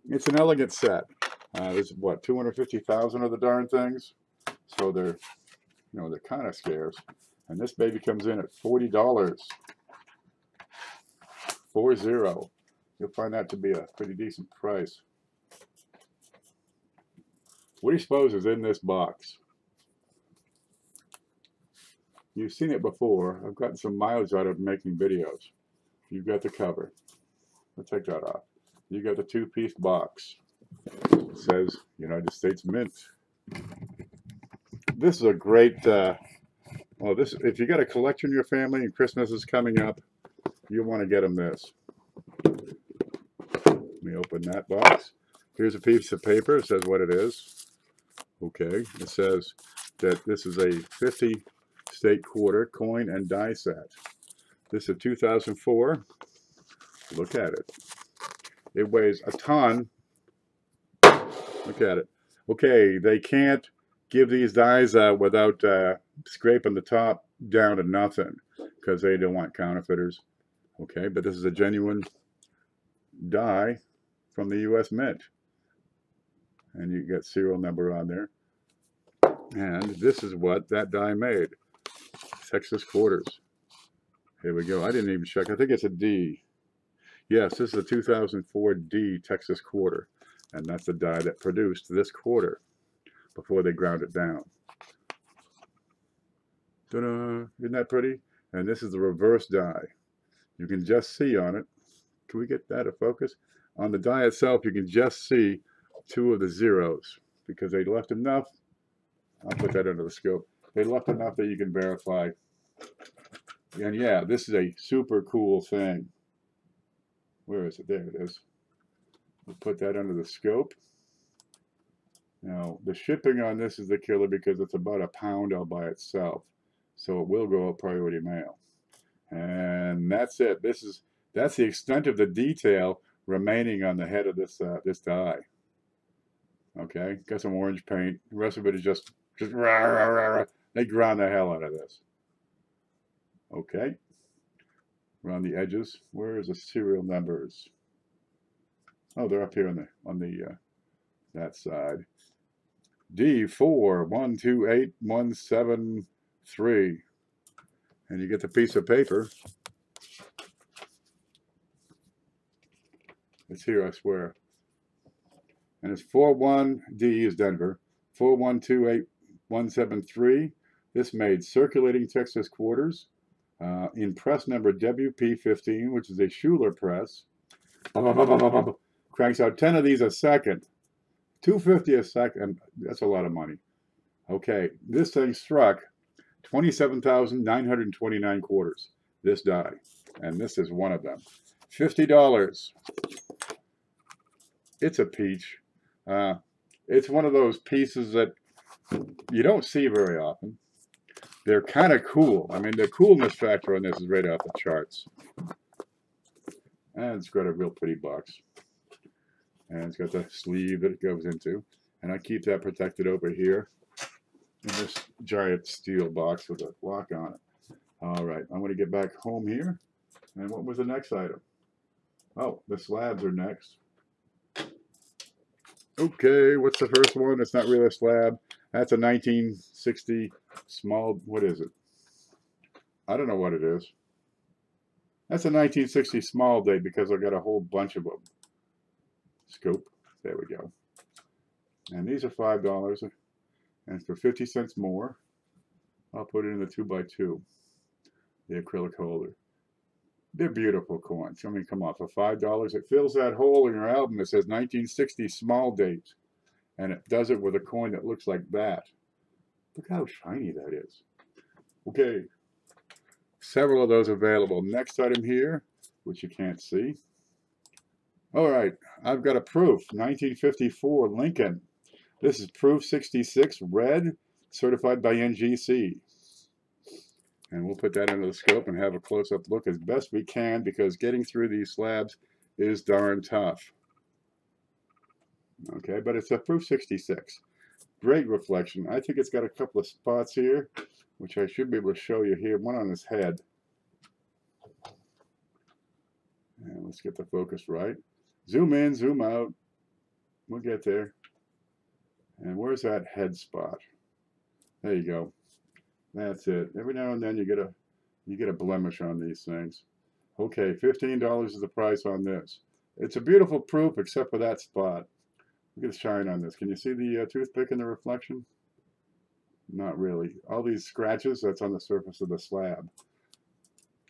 It's an elegant set. There's what, 250,000 of the darn things? So they're, they're kind of scarce. And this baby comes in at $40. 40. You'll find that to be a pretty decent price. What do you suppose is in this box? You've seen it before. I've gotten some mileage out of making videos. You've got the cover. Let's take that off. You got the two-piece box. It says United States Mint. This is a great, if you got a collection in your family and Christmas is coming up, you'll want to get them this. Let me open that box. Here's a piece of paper. It says what it is. Okay. It says that this is a 50 state quarter coin and die set. This is 2004. Look at it. It weighs a ton. Look at it. Okay, they can't give these dies out without scraping the top down to nothing because they don't want counterfeiters. Okay, but this is a genuine die from the U.S. Mint. And you get serial number on there. And this is what that die made. Texas quarters. Here we go. I didn't even check. I think it's a D. Yes, this is a 2004 D Texas quarter. And that's the die that produced this quarter before they ground it down. Ta-da! Isn't that pretty? And this is the reverse die. You can just see on it. Can we get that to focus? On the die itself, you can just see two of the zeros because they left enough. I'll put that under the scope. They left enough that you can verify. And yeah, this is a super cool thing. Where is it? There it is. We'll put that under the scope. Now, the shipping on this is the killer because it's about £1 all by itself. So it will go up priority mail. And that's it. That's the extent of the detail remaining on the head of this this die. Okay, got some orange paint. The rest of it is just rah, rah, rah, rah. They ground the hell out of this. Okay, around the edges. Where is the serial numbers? Oh, they're up here on the that side. D4128-173, and you get the piece of paper. It's here, I swear. And it's 41D is Denver. 4128173. This made circulating Texas quarters in press number WP15, which is a Schuler press. Cranks out 10 of these a second. 250 a second. That's a lot of money. Okay, this thing struck 27,929 quarters. This die, and this is one of them. $50. It's a peach. It's one of those pieces that you don't see very often. They're kind of cool. I mean, the coolness factor on this is right off the charts. And it's got a real pretty box. And it's got the sleeve that it goes into. And I keep that protected over here in this giant steel box with a lock on it. All right, I'm going to get back home here. And what was the next item? Oh, the slabs are next. Okay, what's the first one? It's not really a slab. That's a 1960 small, what is it? I don't know what it is. That's a 1960 small date because I got a whole bunch of them. Scope, there we go. And these are $5, and for 50 cents more, I'll put it in the 2x2, the acrylic holder. They're beautiful coins. I mean, come on, for $5, it fills that hole in your album that says 1960 small date, and it does it with a coin that looks like that. Look how shiny that is. Okay, several of those available. Next item here, which you can't see. All right, I've got a proof, 1954 Lincoln. This is proof 66, red, certified by NGC. And we'll put that under the scope and have a close-up look as best we can because getting through these slabs is darn tough. Okay, but it's a proof 66. Great reflection. I think it's got a couple of spots here, which I should be able to show you here. One on his head. And let's get the focus right. Zoom in, zoom out. We'll get there. And where's that head spot? There you go. That's it. Every now and then you get a blemish on these things. Okay, $15 is the price on this. It's a beautiful proof, except for that spot. Look at the shine on this. Can you see the toothpick in the reflection? Not really. All these scratches, that's on the surface of the slab.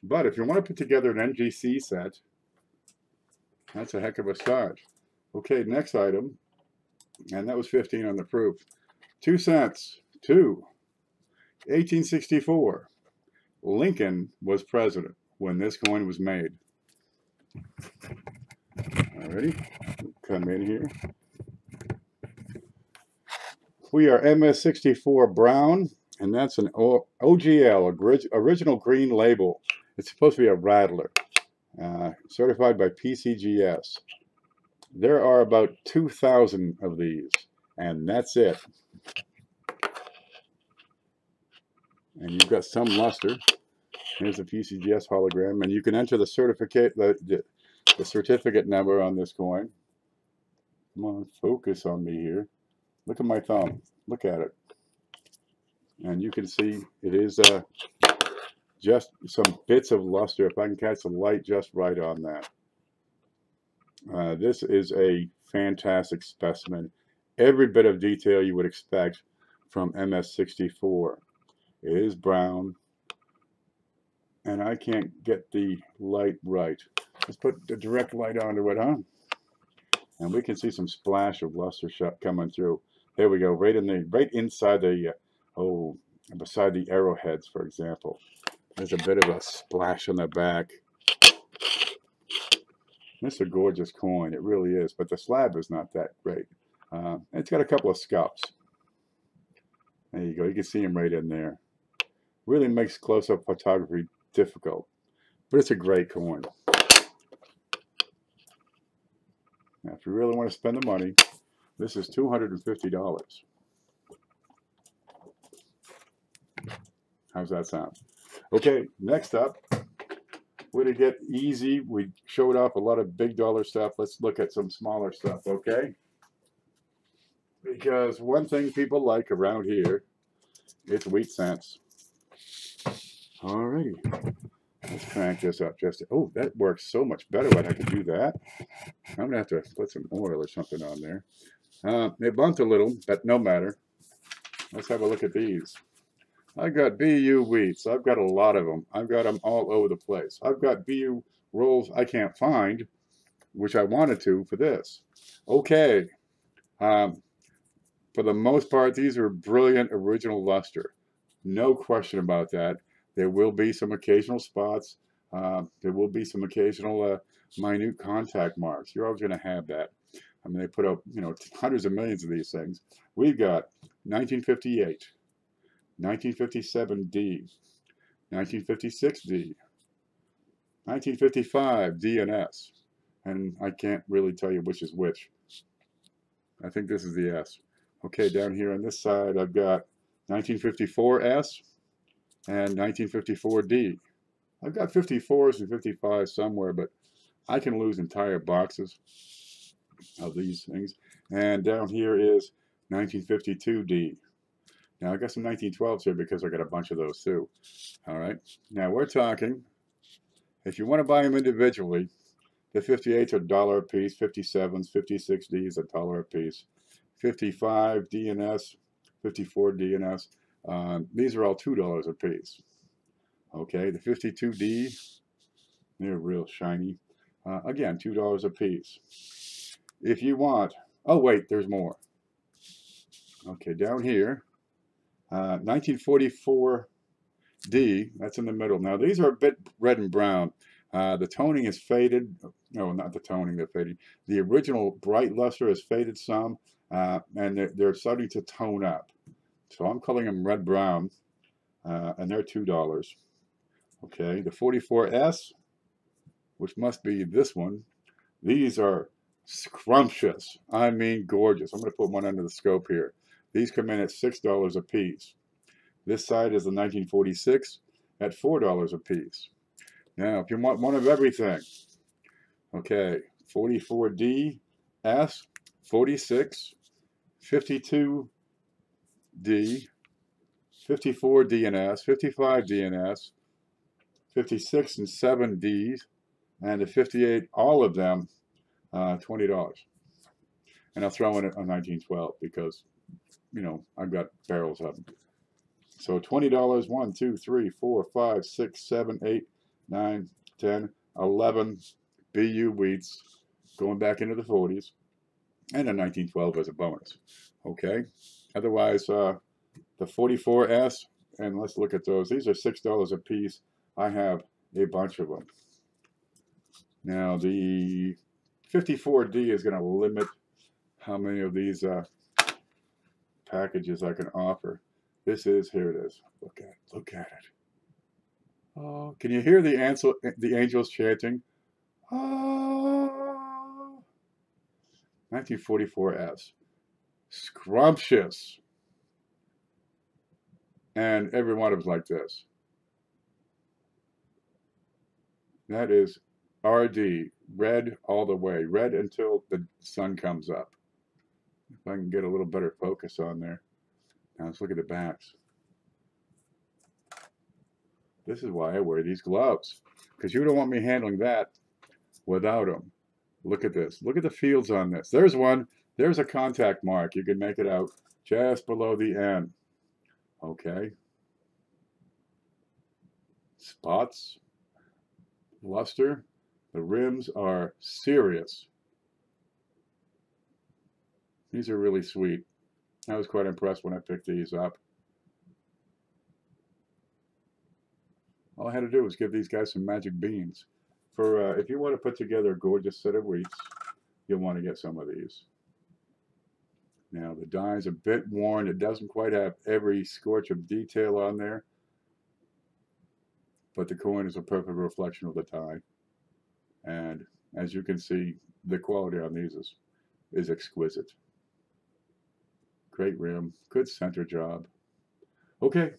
But if you want to put together an NGC set, that's a heck of a start. Okay, next item, and that was 15 on the proof. 2 cents to 1864. Lincoln was president when this coin was made. Alrighty, come in here. We are MS64 brown, and that's an OGL, original green label. It's supposed to be a rattler, certified by PCGS. There are about 2,000 of these, and that's it. And you've got some luster. Here's the PCGS hologram, and you can enter the certificate, the certificate number on this coin. Come on, focus on me here. Look at my thumb. Look at it. And you can see it is just some bits of luster. If I can catch the light just right on that. This is a fantastic specimen. Every bit of detail you would expect from MS64. It is brown. And I can't get the light right. Let's put the direct light onto it, huh? And we can see some splash of luster coming through. There we go, right inside the, beside the arrowheads, for example. There's a bit of a splash on the back. This is a gorgeous coin, it really is, but the slab is not that great. It's got a couple of scuffs. There you go, you can see them right in there. Really makes close-up photography difficult, but it's a great coin. Now, if you really want to spend the money, this is $250. How's that sound? Okay, next up, we're to get easy. We showed off a lot of big dollar stuff. Let's look at some smaller stuff, okay? Because one thing people like around here, it's wheat cents. Alrighty, let's crank this up just. Oh, that works so much better when I can do that. I'm gonna have to put some oil or something on there. It bumped a little, but no matter. Let's have a look at these. I've got BU wheats. I've got a lot of them. I've got them all over the place. I've got BU rolls I can't find, which I wanted to for this. Okay. For the most part, these are brilliant original luster. No question about that. There will be some occasional spots. There will be some occasional minute contact marks. You're always going to have that. I mean, they put up, hundreds of millions of these things. We've got 1958, 1957D, 1956D, 1955 D and S. And I can't really tell you which is which. I think this is the S. Okay, down here on this side, I've got 1954S and 1954D. I've got 54s and 55s somewhere, but I can lose entire boxes of these things. And down here is 1952D. Now, I got some 1912s here because I got a bunch of those too. All right. Now, we're talking, if you want to buy them individually, the 58s are $1 a piece, 57s, 56D is $1 a piece, 55 DNS, 54 DNS. These are all $2 a piece. Okay, the 52D, they're real shiny. Again, $2 a piece. If you want, oh wait, there's more. Okay, down here, 1944D, that's in the middle. Now these are a bit red and brown. The toning is faded. No, not the toning, they're fading. The original bright luster has faded some, and they're starting to tone up. So I'm calling them red-brown, and they're $2. Okay, the 44S, which must be this one, these are scrumptious. I mean gorgeous. I'm going to put one under the scope here. These come in at $6 a piece. This side is the 1946 at $4 a piece. Now, if you want one of everything, okay, 44D, S, 46, 52D, 54 DNS, 55 DNS, 56 and 7 Ds, and the 58, all of them $20. And I'll throw in a 1912 because, you know, I've got barrels of them. So $20, 1, 2, 3, 4, 5, 6, 7, 8, 9, 10, 11 BU wheats going back into the 40s, and a 1912 as a bonus. Okay. Otherwise, the 44S, and let's look at those. These are $6 a piece. I have a bunch of them. Now the 54D is going to limit how many of these packages I can offer. This is, here it is. Look at it. Oh, can you hear the angels chanting? Oh. 1944S. Scrumptious. And every one of them like this. That is RD, red all the way, red until the sun comes up. If I can get a little better focus on there. Now let's look at the backs. This is why I wear these gloves, because you don't want me handling that without them. Look at this. Look at the fields on this. There's one. There's a contact mark. You can make it out just below the N. Okay. Spots. Luster. The rims are serious. These are really sweet. I was quite impressed when I picked these up. All I had to do was give these guys some magic beans. For if you want to put together a gorgeous set of wheats, you'll want to get some of these. Now the dye's a bit worn. It doesn't quite have every scorch of detail on there, but the coin is a perfect reflection of the dye. And as you can see, the quality on these is exquisite. Great rim, good center job. Okay,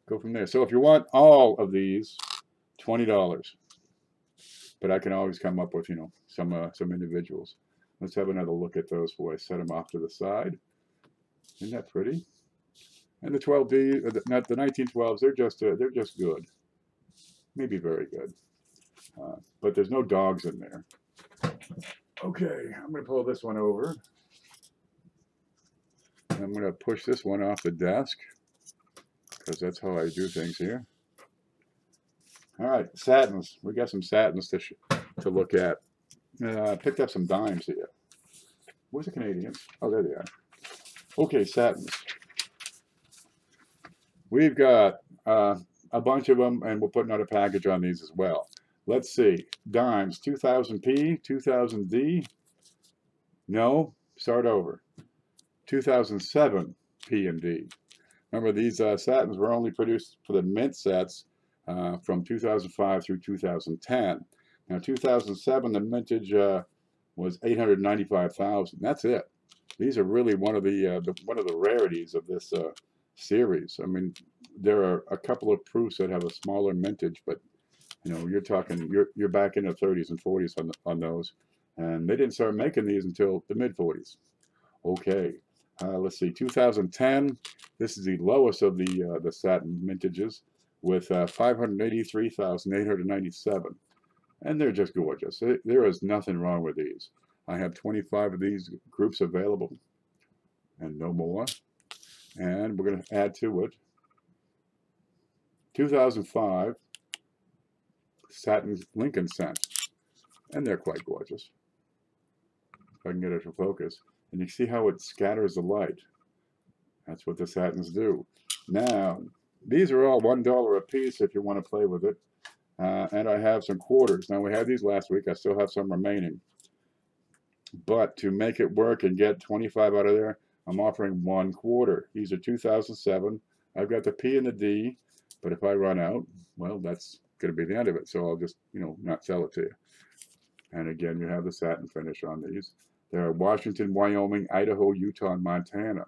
go from there. So if you want all of these, $20. But I can always come up with, you know, some individuals. Let's have another look at those before I set them off to the side. Isn't that pretty? And the 12D, not the 1912s, they're just good, maybe very good. But there's no dogs in there. Okay, I'm going to pull this one over. I'm going to push this one off the desk because that's how I do things here. All right, satins. We got some satins to look at. Picked up some dimes here. Where's the Canadians? Oh, there they are. Okay, satins. We've got a bunch of them, and we'll put another package on these as well. Let's see. Dimes, 2000P, 2000D. No, start over. 2007 P and D. Remember, these satins were only produced for the mint sets from 2005 through 2010. Now, 2007, the mintage was 895,000. That's it. These are really one of the rarities of this series. I mean, there are a couple of proofs that have a smaller mintage, but you know, you're back in the 30s and 40s on those, and they didn't start making these until the mid 40s. Okay, let's see, 2010. This is the lowest of the satin mintages with 583,897, and they're just gorgeous. There is nothing wrong with these. I have 25 of these groups available, and no more. And we're going to add to it 2005 satin Lincoln scent, and they're quite gorgeous. If I can get it to focus, and you see how it scatters the light. That's what the satins do. Now, these are all $1 a piece if you want to play with it. And I have some quarters. Now, we had these last week. I still have some remaining. But to make it work and get 25 out of there, I'm offering 1 quarter. These are 2007. I've got the P and the D, but if I run out, well, that's going to be the end of it. So I'll just, you know, not sell it to you. And again, you have the satin finish on these. There are Washington, Wyoming, Idaho, Utah, and Montana.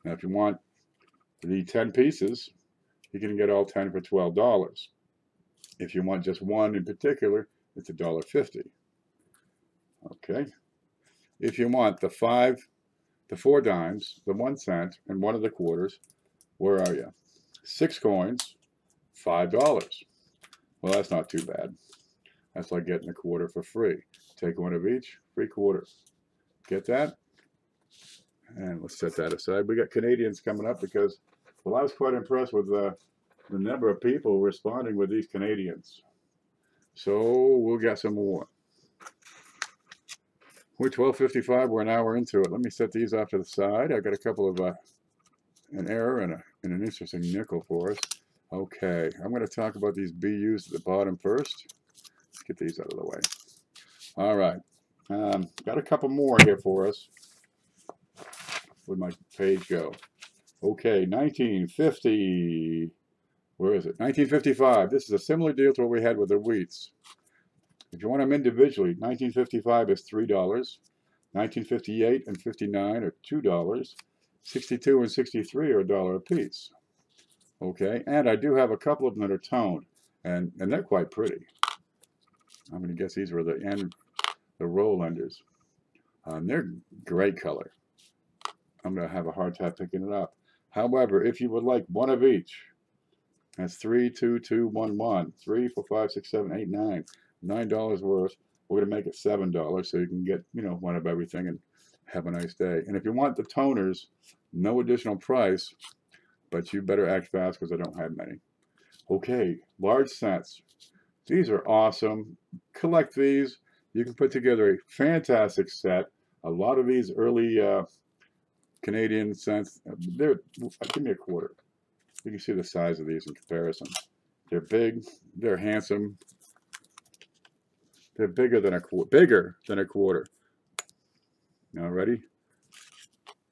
Now, if you want the 10 pieces, you can get all 10 for $12. If you want just one in particular, it's $1.50. Okay. If you want the 4 dimes, the 1 cent, and 1 of the quarters, where are you? 6 coins, $5. Well, that's not too bad. That's like getting a quarter for free. take one of each, free quarter. Get that? And let's set that aside. We got Canadians coming up because, well, I was quite impressed with the number of people responding with these Canadians. So we'll get some more. We're 12:55. We're an hour into it. Let me set these off to the side. I got a couple of an error and an interesting nickel for us. Okay, I'm going to talk about these BUs at the bottom first. Let's get these out of the way. All right, got a couple more here for us. Where'd my page go? Okay, 1950. Where is it? 1955. This is a similar deal to what we had with the wheats. If you want them individually, 1955 is $3. 1958 and 59 are $2. 62 and 63 are $1 a piece. Okay, and I do have a couple of them that are toned, and they're quite pretty. I'm going to guess these were the roll enders. They're great color. I'm going to have a hard time picking it up. However, if you would like one of each, that's 3, 2, 2, 1, 1, 3, 4, 5, 6, 7, 8, 9, $9 worth. We're going to make it $7 so you can get, one of everything and have a nice day. And if you want the toners, no additional price, but you better act fast because I don't have many. Okay, large cents. These are awesome. Collect these. You can put together a fantastic set. A lot of these early Canadian cents, give me a quarter. You can see the size of these in comparison. They're big, they're handsome. They're bigger than a quarter. Now ready?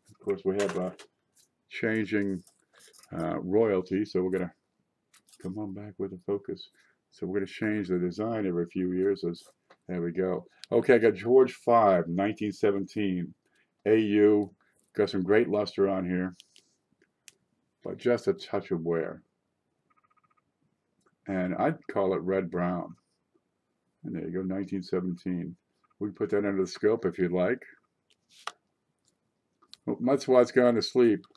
Of course we have changing royalty, so we're gonna come on back with the focus. So we're gonna change the design every few years. There we go. Okay, I got George V, 1917, AU. Got some great luster on here, but just a touch of wear. And I'd call it red-brown. And there you go, 1917. We can put that under the scope if you'd like. Oh, Mudswat's gone to sleep.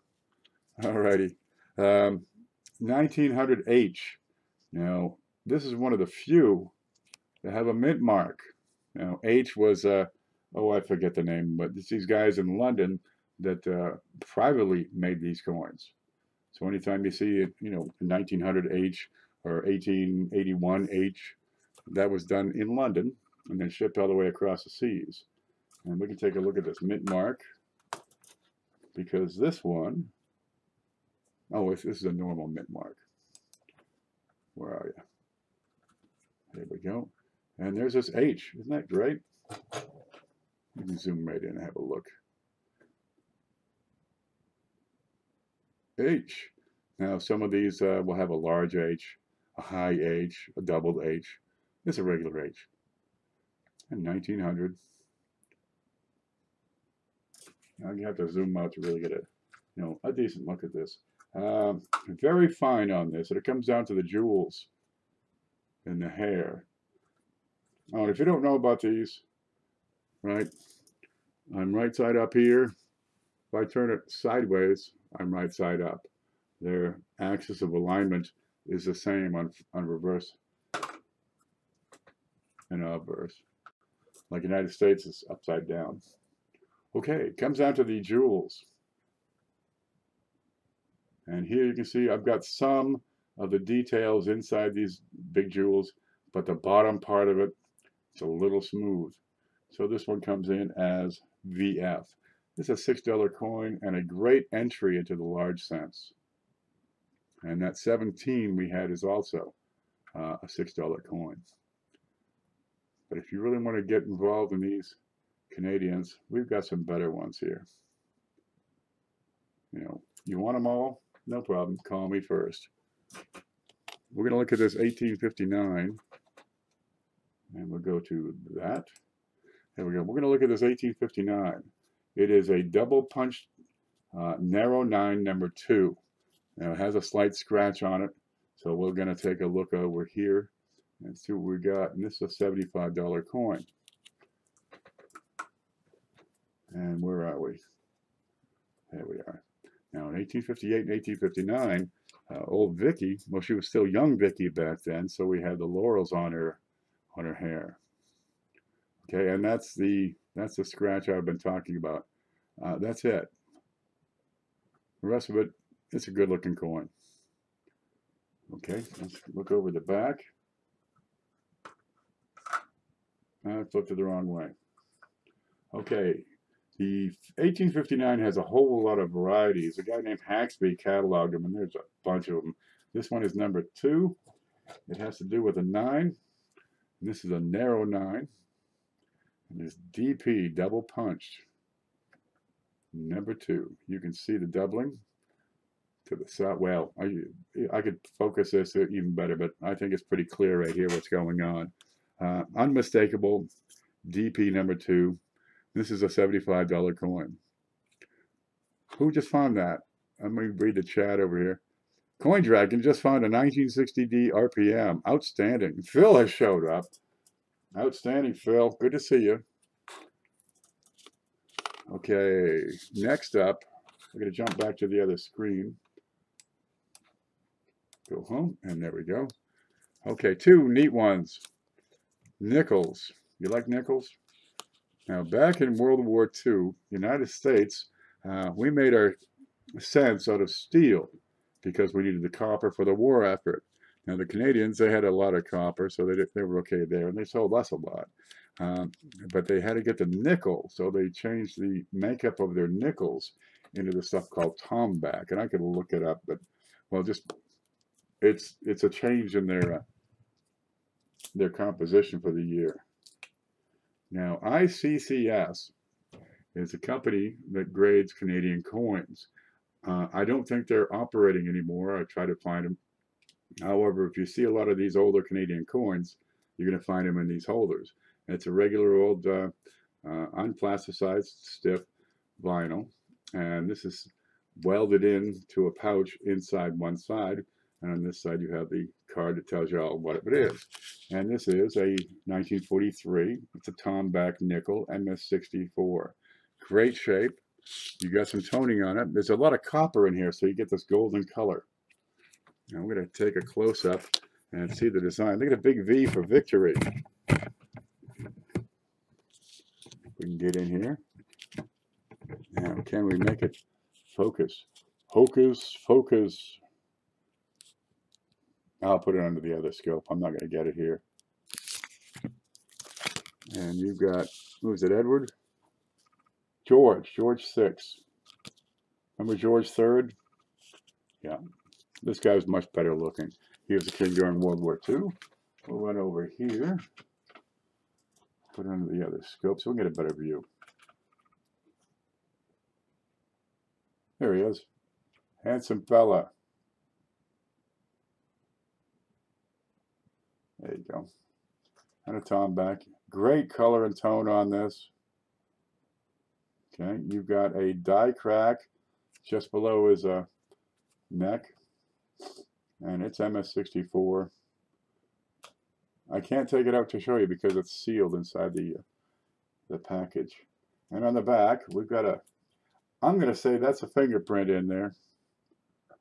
Alrighty. 1900H. Now, this is one of the few that have a mint mark. Now, H was, I forget the name, but it's these guys in London that privately made these coins. So anytime you see it, 1900H or 1881H, that was done in London and then shipped all the way across the seas. And we can take a look at this mint mark, because this one, this is a normal mint mark. Where are you? There we go. And there's this H. Isn't that great? You can zoom right in and have a look. H. Now, some of these will have a large H, a high H, a doubled H. This is a regular H. And 1900. Now you have to zoom out to really get a decent look at this. Very fine on this, and it comes down to the jewels in the hair. Oh, and if you don't know about these, right, I'm right side up here. If I turn it sideways, I'm right side up. Their axis of alignment is the same on reverse and obverse. Like United States is upside down. Okay, it comes down to the jewels. And here you can see I've got some of the details inside these big jewels, but the bottom part of it, it's a little smooth. So this one comes in as VF. This is a $6 coin and a great entry into the large cents. And that 17 we had is also a $6 coin. But if you really want to get involved in these Canadians, we've got some better ones here. You want them all? No problem. Call me first. We're going to look at this 1859. And we'll go to that. There we go. We're going to look at this 1859. It is a double punched narrow 9 number 2. Now it has a slight scratch on it. So we're going to take a look over here and see what we got. And this is a $75 coin. And where are we? There we are. Now in 1858 and 1859, old Vicky, well, she was still young Vicky back then, so we had the laurels on her hair. Okay, and that's the scratch I've been talking about. That's it. The rest of it, it's a good looking coin. Okay, let's look over the back. I flipped it the wrong way. Okay, the 1859 has a whole lot of varieties. A guy named Haxby cataloged them, and there's a bunch of them. This one is number 2. It has to do with a 9. And this is a narrow 9. And this DP, double punched. Number 2. You can see the doubling to the side. Well, I could focus this even better, but I think it's pretty clear right here what's going on. Unmistakable DP number 2. This is a $75 coin. Who just found that? Let me read the chat over here. Coin Dragon just found a 1960D RPM. Outstanding. Phil has showed up. Outstanding, Phil. Good to see you. Okay, next up, we're going to jump back to the other screen. Go home, and there we go. Okay, 2 neat ones. Nickels. You like nickels? Now, back in World War II, United States, we made our cents out of steel because we needed the copper for the war effort. Now, the Canadians, they had a lot of copper, so they were okay there, and they sold us a lot. But they had to get the nickel, so they changed the makeup of their nickels into the stuff called tomback. And I could look it up, but, well, just, it's a change in their composition for the year. Now, ICCS is a company that grades Canadian coins. I don't think they're operating anymore. I try to find them. However, if you see a lot of these older Canadian coins, you're going to find them in these holders. It's a regular old unplasticized stiff vinyl, and this is welded into a pouch inside one side, and on this side you have the card that tells you all what it is. And this is a 1943. It's a tomback nickel MS64. Great shape. You got some toning on it. There's a lot of copper in here, so you get this golden color. Now I'm going to take a close-up and see the design. Look at a big V for victory. We can get in here. Now, can we make it focus? Hocus, focus. I'll put it under the other scope. I'm not going to get it here. And you've got, who is it, Edward? George 6. Remember George 3rd? Yeah. This guy was much better looking. He was a king during World War II. We'll run over here. Put it under the other scope so we can get a better view. There he is. Handsome fella. There you go. And a tomback. Great color and tone on this. Okay, you've got a die crack just below his neck. And it's MS64. I can't take it out to show you because it's sealed inside the package. And on the back, we've got a, I'm going to say that's a fingerprint in there. So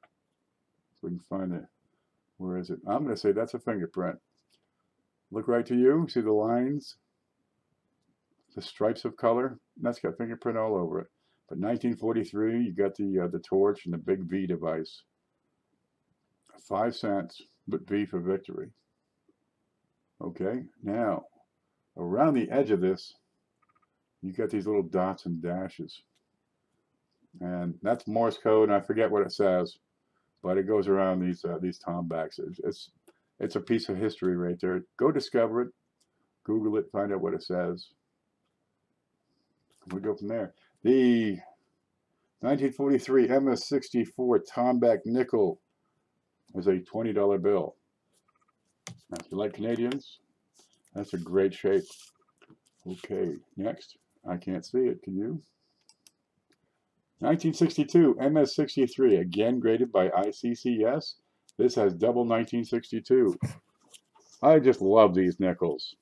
we can find it. Where is it? I'm going to say that's a fingerprint. Look right to you. See the lines? The stripes of color? That's got fingerprint all over it. But 1943, you got the torch and the big V device. 5 cents, but V for victory. Okay, now around the edge of this, you got these little dots and dashes, and that's Morse code. And I forget what it says, but it goes around these tombacks. It's a piece of history right there. Go discover it, Google it, find out what it says. We go from there. The 1943 MS64 tomback nickel is a $20 bill. Now, if you like Canadians, that's a great shape. Okay, next. I can't see it. Can you? 1962 MS63, again graded by ICCS. This has double 1962. I just love these nickels.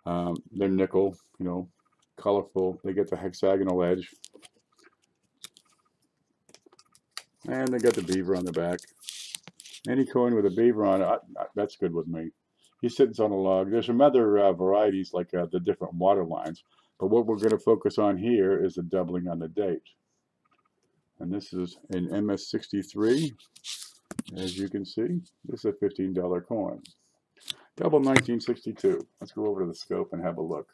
They're nickel, you know, colorful. They get the hexagonal edge. And they got the beaver on the back. Any coin with a beaver on it, that's good with me. He's sitting on a log. There's some other varieties like the different water lines. But what we're going to focus on here is the doubling on the date. And this is an MS63. As you can see, this is a $15 coin. Double 1962. Let's go over to the scope and have a look.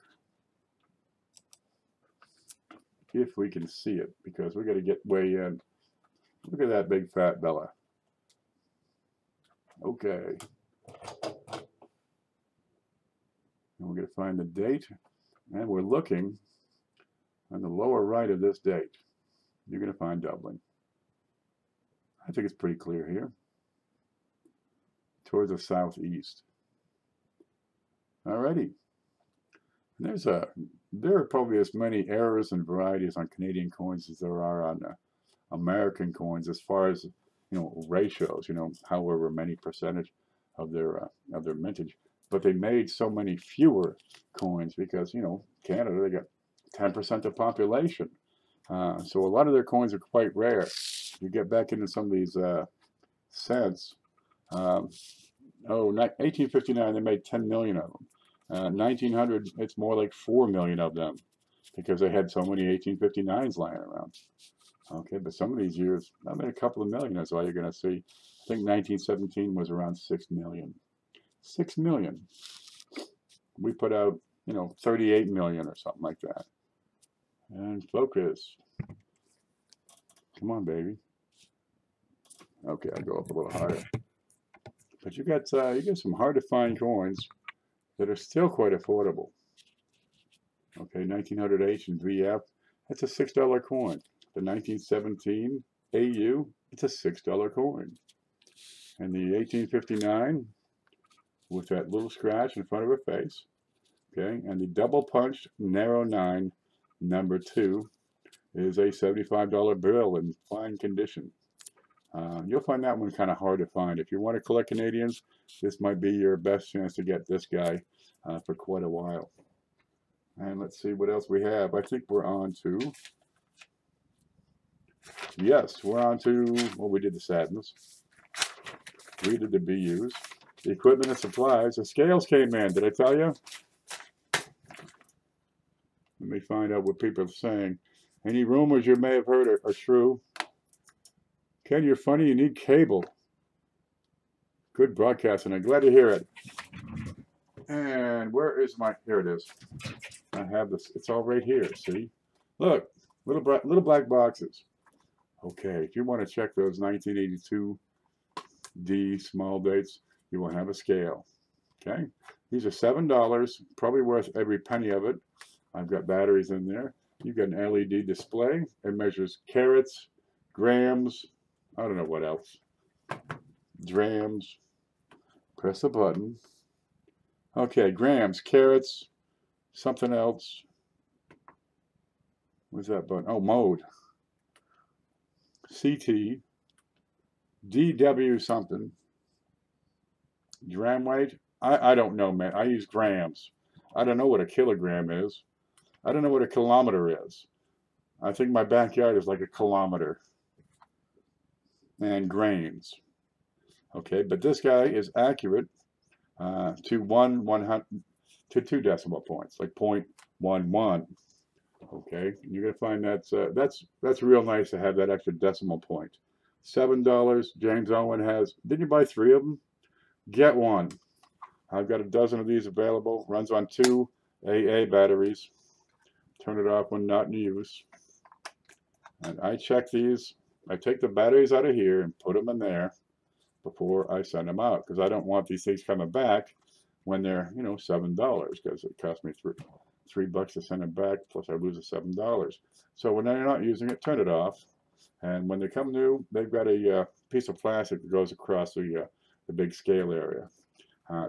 If we can see it, because we got to get way in. Look at that big fat Bella. Okay. And we're going to find the date, and we're looking on the lower right of this date. You're going to find doubling. I think it's pretty clear here. Towards the southeast. Alrighty. There are probably as many errors and varieties on Canadian coins as there are on American coins, as far as ratios. However many percentage of their mintage. But they made so many fewer coins because Canada, they got 10% of the population. So a lot of their coins are quite rare. You get back into some of these cents. 1859, they made 10 million of them. 1900, it's more like 4 million of them because they had so many 1859s lying around. Okay, but some of these years, I mean, a couple of million is all you're going to see. I think 1917 was around 6 million. 6 million. We put out, 38 million or something like that. And focus. Come on, baby. Okay, I'll go up a little higher. But you got some hard to find coins that are still quite affordable. Okay, 1900H and VF, that's a $6 coin. The 1917 AU, it's a $6 coin. And the 1859 with that little scratch in front of her face. Okay, and the double punched narrow 9 number 2 is a $75 bill in fine condition. You'll find that one kind of hard to find. If you want to collect Canadians, this might be your best chance to get this guy for quite a while. And let's see what else we have. I think we're on to, yes, we're on to, well, we did the Satins. We did the BUs. The equipment and supplies. The scales came in. Did I tell you? Let me find out what people are saying. Any rumors you may have heard are true. Ken, you're funny. You need cable. Good broadcasting. I'm glad to hear it. And where is my... Here it is. I have this. It's all right here. See? Look. Little black boxes. Okay. If you want to check those 1982 D small dates, you will have a scale. Okay. These are $7. Probably worth every penny of it. I've got batteries in there. You've got an LED display. It measures carats, grams, I don't know what else. Drams. Press a button. Okay, grams, carats, something else. What's that button? Oh, mode. CT. DW something. Dram weight? I don't know, man. I use grams. I don't know what a kilogram is. I don't know what a kilometer is. I think my backyard is like a kilometer. And grains. Okay, but this guy is accurate to 2 decimal points, like 0.11. Okay, you're gonna find that's real nice to have that extra decimal point. $7. James Owen has. Didn't you buy 3 of them? Get one. I've got a dozen of these available. Runs on 2 AA batteries. Turn it off when not in use. And I check these. I take the batteries out of here and put them in there before I send them out, because I don't want these things coming back when they're $7, because it cost me $3 to send them back, plus I lose the $7. So when they're not using it, turn it off. And when they come new, they've got a piece of plastic that goes across the big scale area.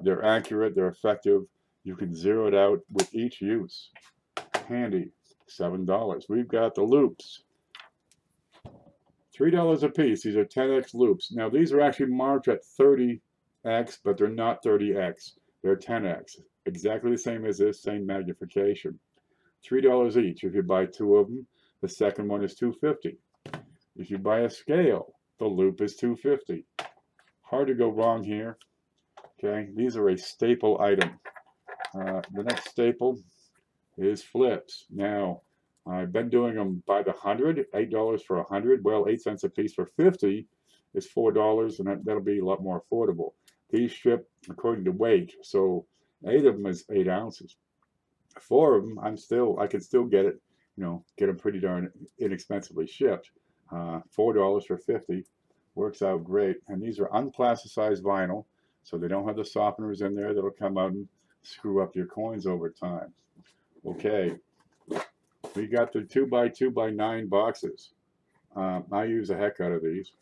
They're accurate, they're effective. You can zero it out with each use. Handy. $7. We've got the loops. $3 a piece. These are 10x loops. Now these are actually marked at 30x, but they're not 30x. They're 10x. Exactly the same as this, same magnification. $3 each. If you buy 2 of them, the second one is $2.50. If you buy a scale, the loop is $2.50. Hard to go wrong here. Okay, these are a staple item. The next staple is flips. Now, I've been doing them by the 100, $8 for 100. Well, 8 cents a piece for 50 is $4, and that'll be a lot more affordable. These ship according to weight, so 8 of them is 8 ounces. 4 of them, I can still get it, get them pretty darn inexpensively shipped. $4 for 50 works out great. And these are unplasticized vinyl, so they don't have the softeners in there that'll come out and screw up your coins over time. Okay, we got the 2x2x9 boxes. I use a heck out of these.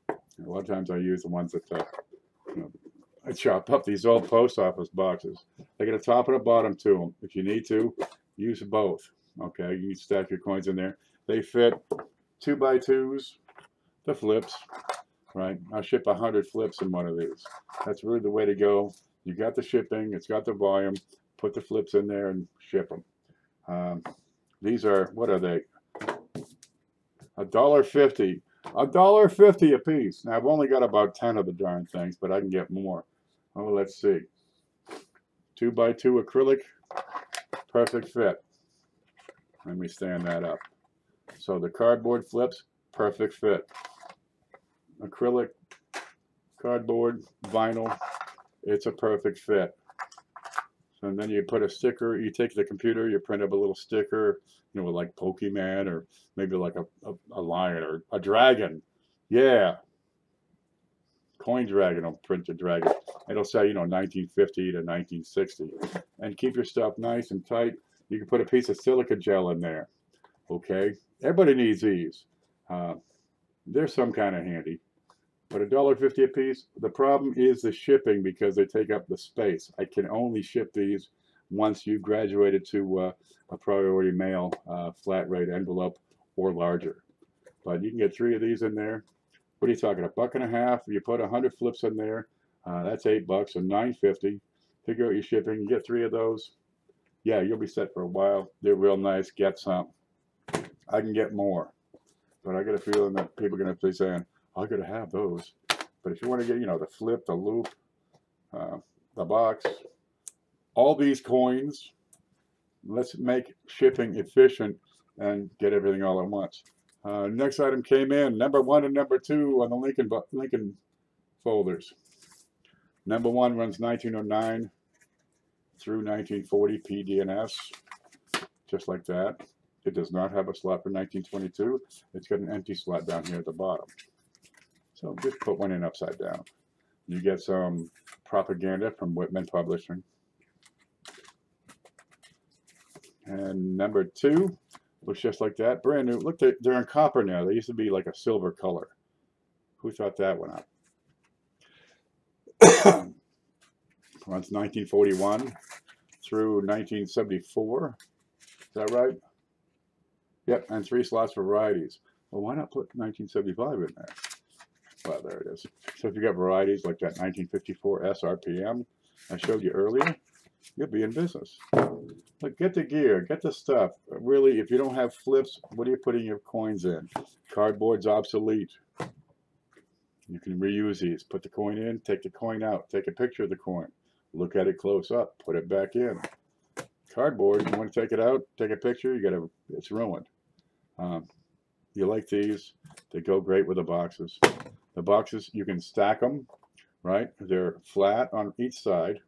A lot of times I use the ones that I chop up these old post office boxes. They got a top and a bottom to them. If you need to, use both. Okay, you can stack your coins in there. They fit 2x2s, the flips, right? I'll ship 100 flips in one of these. That's really the way to go. You got the shipping, it's got the volume. Put the flips in there and ship them. These are, what are they? $1.50. $1.50 a piece. Now I've only got about 10 of the darn things, but I can get more. Oh, let's see. 2x2 acrylic, perfect fit. Let me stand that up. So the cardboard flips, perfect fit. Acrylic, cardboard, vinyl, it's a perfect fit. And then you put a sticker, you take the computer, you print up a little sticker, like Pokemon, or maybe like a lion or a dragon. Yeah. Coin dragon, will print a dragon. It'll say, 1950 to 1960. And keep your stuff nice and tight. You can put a piece of silica gel in there. Okay? Everybody needs these. They're some kind of handy. But $1.50 a piece. The problem is the shipping, because they take up the space. I can only ship these once you've graduated to a priority mail flat rate envelope or larger. But you can get 3 of these in there. What are you talking? $1.50? You put 100 flips in there. That's $8, so $9.50. Figure out your shipping. You get 3 of those. Yeah, you'll be set for a while. They're real nice. Get some. I can get more, but I got a feeling that people are going to be saying, I got to have those. But if you want to get, the flip, the loop, the box, all these coins, let's make shipping efficient and get everything all at once. Next item came in, number 1 and number 2 on the Lincoln folders. Number 1 runs 1909 through 1940 PDNS, just like that. It does not have a slot for 1922. It's got an empty slot down here at the bottom. So just put one in upside down. You get some propaganda from Whitman Publishing. And number 2 looks just like that, brand new. Look, they're in copper now. They used to be like a silver color. Who thought that one up? Runs 1941 through 1974. Is that right? Yep, and 3 slots for varieties. Well, why not put 1975 in there? Well, there it is. So if you got varieties like that 1954 SRPM I showed you earlier, you'll be in business. But get the gear, get the stuff. Really, if you don't have flips, what are you putting your coins in? Cardboard's obsolete. You can reuse these. Put the coin in, take the coin out, take a picture of the coin, look at it close up, put it back in. Cardboard, you want to take it out, take a picture, it's ruined. You like these? They go great with the boxes. The boxes, you can stack them, right? They're flat on each side.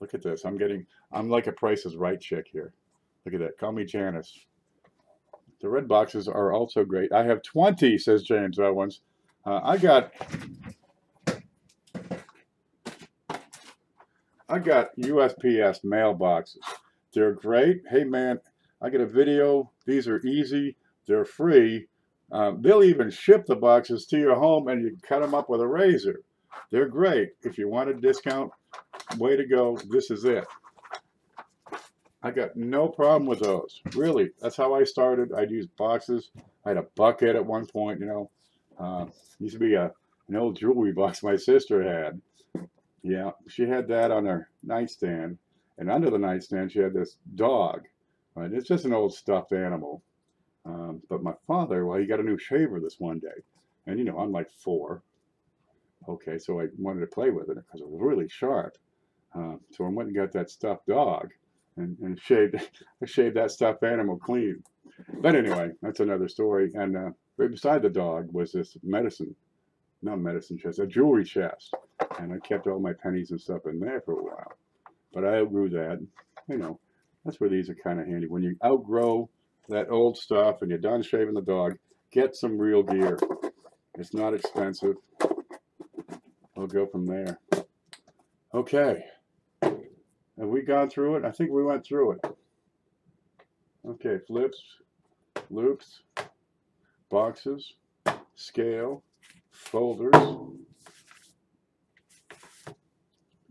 Look at this. I'm like a Price is Right chick here. Look at that. Call me Janice. The red boxes are also great. I have 20, says James Owens. I got USPS mailboxes. They're great. Hey man, I got a video. These are easy. They're free. They'll even ship the boxes to your home, and you can cut them up with a razor. They're great. If you want a discount, way to go. This is it. I got no problem with those. Really, that's how I started. I'd use boxes. I had a bucket at one point, used to be an old jewelry box my sister had. Yeah, she had that on her nightstand. And under the nightstand, she had this dog. Right? It's just an old stuffed animal. But my father, well, he got a new shaver this one day. And, I'm like 4. Okay, so I wanted to play with it because it was really sharp. So I went and got that stuffed dog and shaved, I shaved that stuffed animal clean. But anyway, that's another story. And right beside the dog was this not medicine chest, a jewelry chest. And I kept all my pennies and stuff in there for a while. But I outgrew that. You know, that's where these are kind of handy. When you outgrow that old stuff and you're done shaving the dog, get some real gear. It's not expensive. We'll go from there. Okay. Have we gone through it? I think we went through it. Okay, flips, loops, boxes, scale, folders. I'm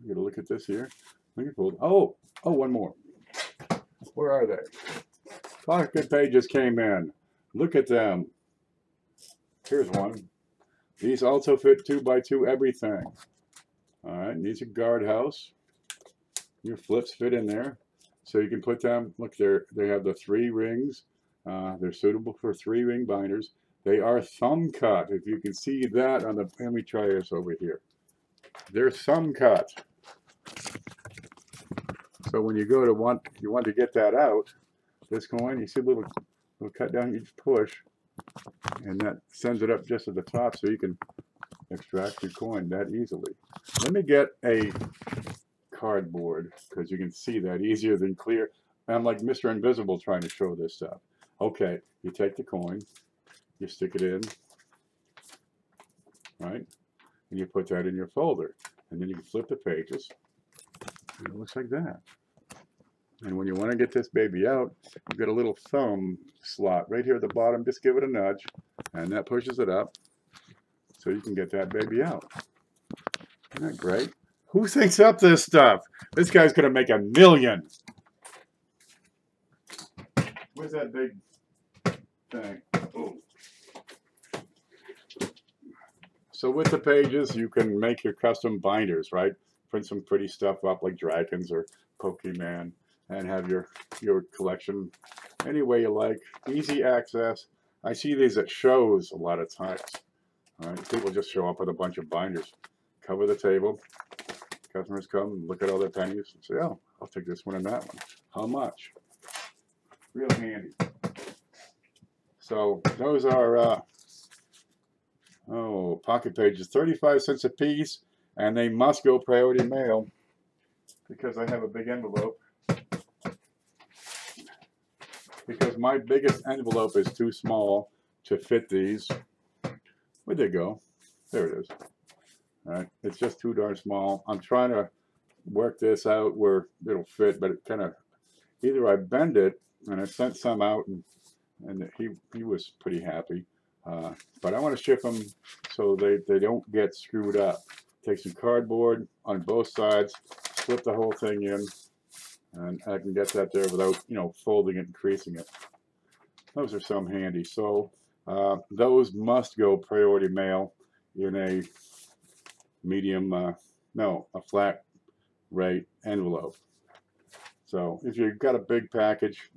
going to look at this here. Oh, one more. Where are they? Pocket pages came in. Look at them. Here's one. These also fit 2x2 everything. All right, these are guardhouse. Your flips fit in there. So you can put them, look, they have the 3 rings. They're suitable for 3-ring binders. They are thumb cut. If you can see that on the, let me try this over here. They're thumb cut. So when you go to you want to get that out, this coin, you see a little cut down, you just push, and that sends it up just at the top so you can extract your coin that easily. Let me get a cardboard because you can see that easier than clear. I'm like Mr. Invisible trying to show this stuff. Okay, you take the coin, you stick it in, right? And you put that in your folder. And then you can flip the pages. And it looks like that. And when you want to get this baby out, you've got a little thumb slot right here at the bottom. Just give it a nudge, and that pushes it up so you can get that baby out. Isn't that great? Who thinks up this stuff? This guy's going to make $1 million. Where's that big thing? Oh. So with the pages, you can make your custom binders, right? Print some pretty stuff up like dragons or Pokemon and have your collection any way you like. Easy access. I see these at shows a lot of times. All right, people just show up with a bunch of binders. Cover the table. Customers come and look at all their pennies and say, oh, I'll take this one and that one. How much? Real handy. So those are pocket pages, 35 cents a piece, and they must go priority mail because I have a big envelope. Because my biggest envelope is too small to fit these. Where'd they go? There it is. All right, it's just too darn small. I'm trying to work this out where it'll fit, but it kind of, either I bend it, and I sent some out, and he was pretty happy. But I want to ship them so they don't get screwed up. Take some cardboard on both sides, slip the whole thing in, and I can get that there without, folding it and creasing it. Those are some handy. So those must go priority mail in a medium, a flat rate envelope. So if you've got a big package,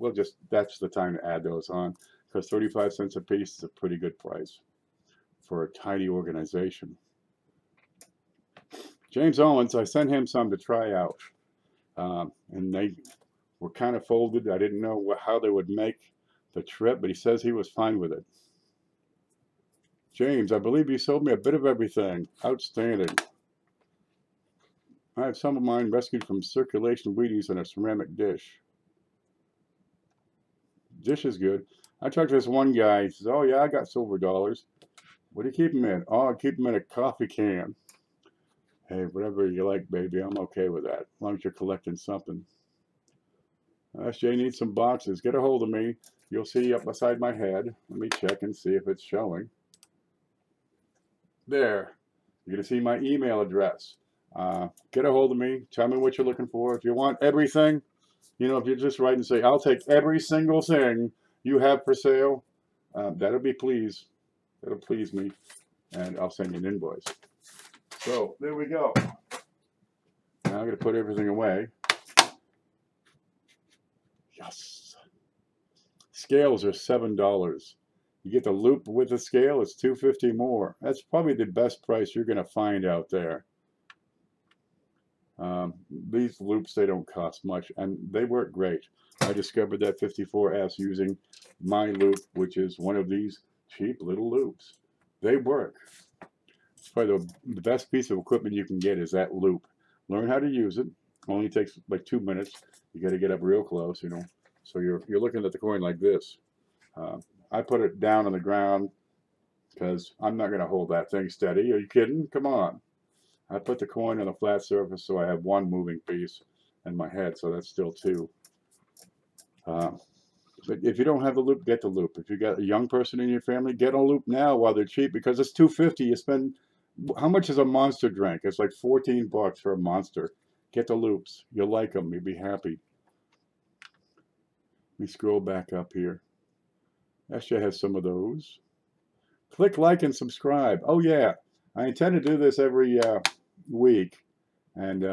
that's the time to add those on, because 35 cents a piece is a pretty good price for a tiny organization. James Owens, I sent him some to try out, and they were kind of folded. I didn't know how they would make the trip, but he says he was fine with it. James, I believe you sold me a bit of everything. Outstanding. I have some of mine rescued from circulation Wheaties in a ceramic dish. Dish is good. I talked to this one guy. He says, oh, yeah, I got silver dollars. What do you keep them in? Oh, I keep them in a coffee can. Hey, whatever you like, baby, I'm okay with that, as long as you're collecting something. SJ needs some boxes. Get a hold of me. You'll see up beside my head. Let me check and see if it's showing. There. You're going to see my email address. Get a hold of me. Tell me what you're looking for. If you want everything, if you just write and say, I'll take every single thing you have for sale, that'll please me, and I'll send you an invoice. So there we go. Now I'm going to put everything away. Yes. Scales are $7. You get the loop with the scale, it's $2.50 more. That's probably the best price you're going to find out there. These loops, they don't cost much, and they work great. I discovered that 54S using my loop, which is one of these cheap little loops. They work. It's probably the best piece of equipment you can get is that loop. Learn how to use it. Only takes like 2 minutes. You got to get up real close, you know. So you're looking at the coin like this. I put it down on the ground because I'm not going to hold that thing steady. Are you kidding? Come on. I put the coin on a flat surface so I have one moving piece in my head, so that's still two. But if you don't have the loop, get the loop. If you got a young person in your family, get a loop now while they're cheap, because it's $2.50. You spend, how much is a Monster drink? It's like 14 bucks for a Monster. Get the loops. You'll like them. You'll be happy. Let me scroll back up here. SJ has some of those. Click like and subscribe. Oh yeah, I intend to do this every week, and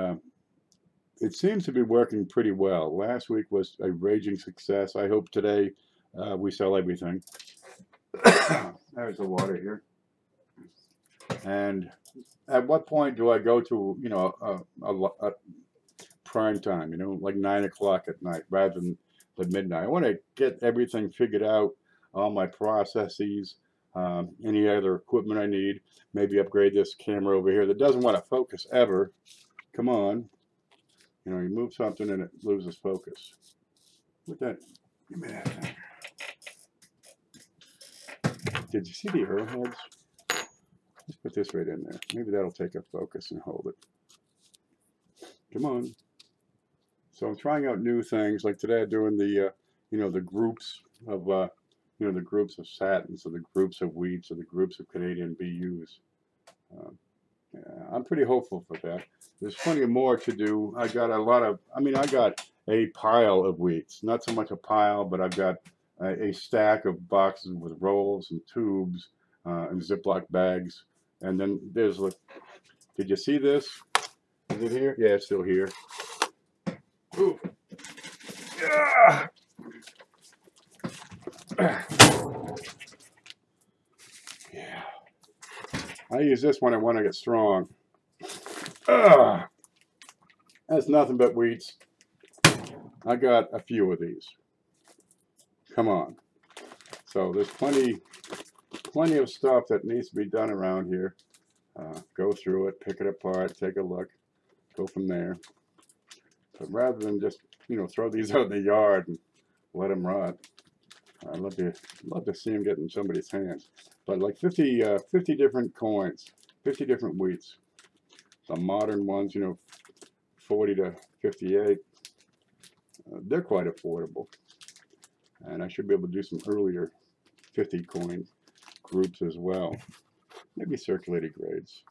it seems to be working pretty well. Last week was a raging success. I hope today we sell everything. There's the water here. And at what point do I go to, you know, a prime time, you know, like 9 o'clock at night rather than the midnight? I want to get everything figured out, all my processes, any other equipment I need, maybe upgrade this camera over here that doesn't want to focus ever. Come on. You know, you move something and it loses focus. With that, give me that thing. Did you see the arrowheads? Let's put this right in there. Maybe that'll take a focus and hold it. Come on. So I'm trying out new things. Like today, I'm doing the, you know, the groups of, you know, the groups of satins, or the groups of wheats, or the groups of Canadian BUs. Yeah, I'm pretty hopeful for that. There's plenty more to do. I got a lot of, I mean, I got a pile of wheats. Not so much a pile, but I've got a stack of boxes with rolls and tubes and Ziploc bags. And then there's, like, did you see this? Is it here? Yeah, it's still here. Ooh. Yeah. Yeah. I use this when I want to get strong. That's nothing but wheats. I got a few of these. Come on. So there's plenty of stuff that needs to be done around here. Go through it, pick it apart, take a look, go from there. But rather than just, you know, throw these out in the yard and let them rot, I'd love to see them get in somebody's hands. But like 50 different coins, 50 different wheats. Some modern ones, you know, 40 to 58. They're quite affordable. And I should be able to do some earlier 50 coin groups as well. Maybe circulated grades.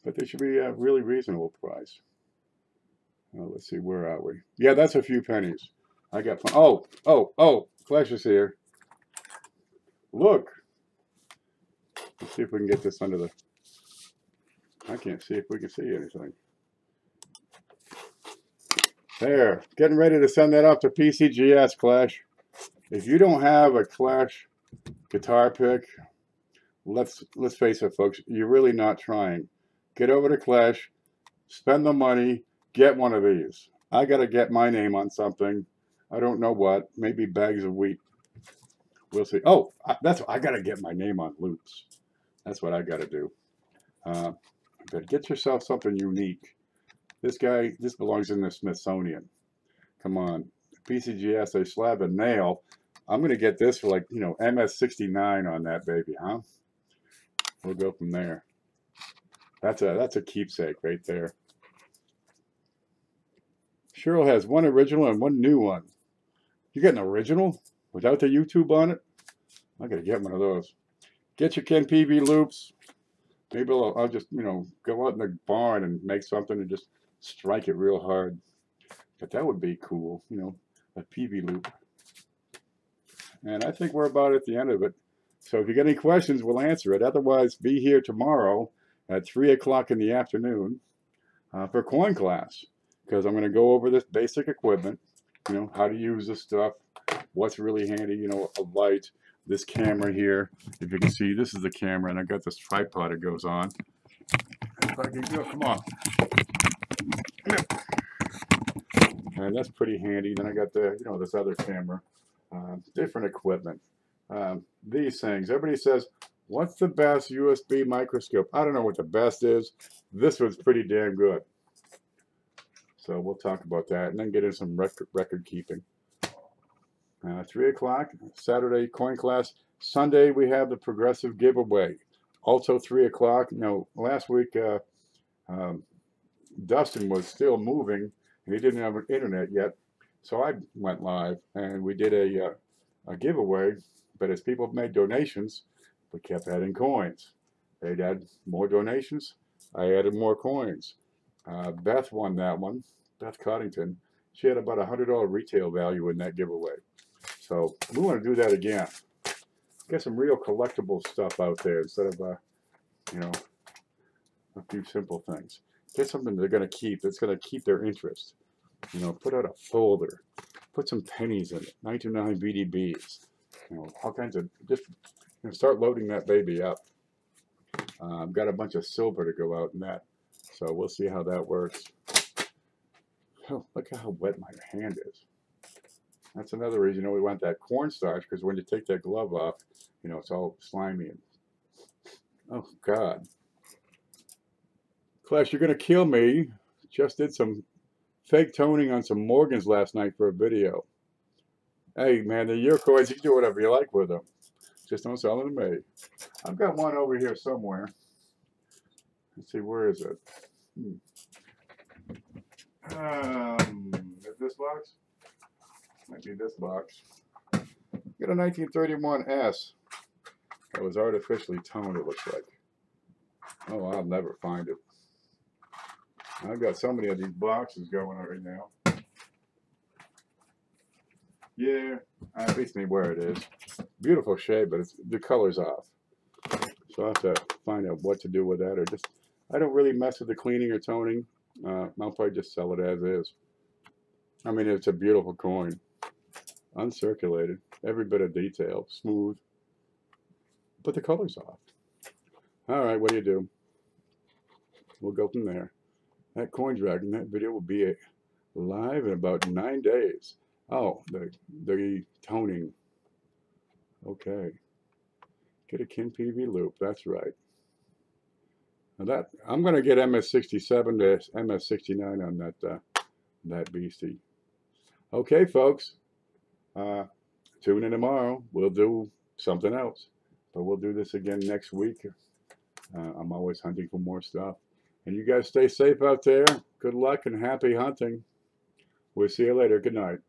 But they should be a really reasonable price. Let's see, where are we? Yeah, that's a few pennies. I got, oh, Flash is here. Look. Let's see if we can get this under the, I can't see if we can see anything. There, getting ready to send that off to PCGS, Clash. If you don't have a Clash guitar pick, let's face it, folks, you're really not trying. Get over to Clash, spend the money, get one of these. I got to get my name on something. I don't know what. Maybe bags of wheat. We'll see. Oh, I got to get my name on loops. That's what I got to do. But get yourself something unique. This belongs in the Smithsonian. Come on. PCGS, they slab a nail. I'm going to get this for, like, you know, MS69 on that baby, huh? We'll go from there. That's a keepsake right there. Cheryl has one original and one new one. You get an original without the YouTube on it? I got to get one of those. Get your Ken PV loops. Maybe I'll just, you know, go out in the barn and make something and just strike it real hard. But that would be cool, you know, a PV loop. And I think we're about at the end of it. So if you got any questions, we'll answer it. Otherwise, be here tomorrow at 3 o'clock in the afternoon for coin class. Because I'm going to go over this basic equipment, you know, how to use this stuff, what's really handy, you know, a light, this camera here. If you can see, this is the camera, and I got this tripod that goes on. If I can go, come on. And that's pretty handy. Then I got the, you know, this other camera, different equipment. These things, everybody says, what's the best USB microscope? I don't know what the best is. This one's pretty damn good. So we'll talk about that and then get into some record keeping. 3 o'clock, Saturday coin class. Sunday we have the progressive giveaway. Also 3 o'clock. No, last week Dustin was still moving and he didn't have an internet yet. So I went live and we did a giveaway. But as people made donations, we kept adding coins. They'd add more donations. I added more coins. Beth won that one. Beth Coddington. She had about $100 retail value in that giveaway. So we want to do that again. Get some real collectible stuff out there instead of, you know, a few simple things. Get something they're going to keep. That's going to keep their interest. You know, put out a folder. Put some pennies in it. 99 BDBs. You know, all kinds of, just start loading that baby up. I've got a bunch of silver to go out in that. So we'll see how that works. Oh, look at how wet my hand is. That's another reason, you know, we want that cornstarch, because when you take that glove off, you know, it's all slimy. And, oh, God. Clash, you're going to kill me. Just did some fake toning on some Morgans last night for a video. Hey, man, they're your coins. You can do whatever you like with them. Just don't sell them to me. I've got one over here somewhere. Let's see, where is it? Is this box? Might be this box. Got a 1931 S that was artificially toned, it looks like. Oh, I'll never find it. I've got so many of these boxes going on right now. Yeah, at least me where it is. Beautiful shade, but the color's off. So I have to find out what to do with that, or just, I don't really mess with the cleaning or toning. I'll probably just sell it as is. I mean, it's a beautiful coin. Uncirculated, every bit of detail, smooth, but the color's off. All right, what do you do? We'll go from there. That Coin Dragon, that video will be live in about 9 days. Oh, the toning. Okay. Get a Kin PV loop, that's right. Now that, I'm going to get MS67 to MS69 on that beastie. Okay, folks. Tune in tomorrow. We'll do something else. But we'll do this again next week. I'm always hunting for more stuff. And you guys stay safe out there. Good luck and happy hunting. We'll see you later. Good night.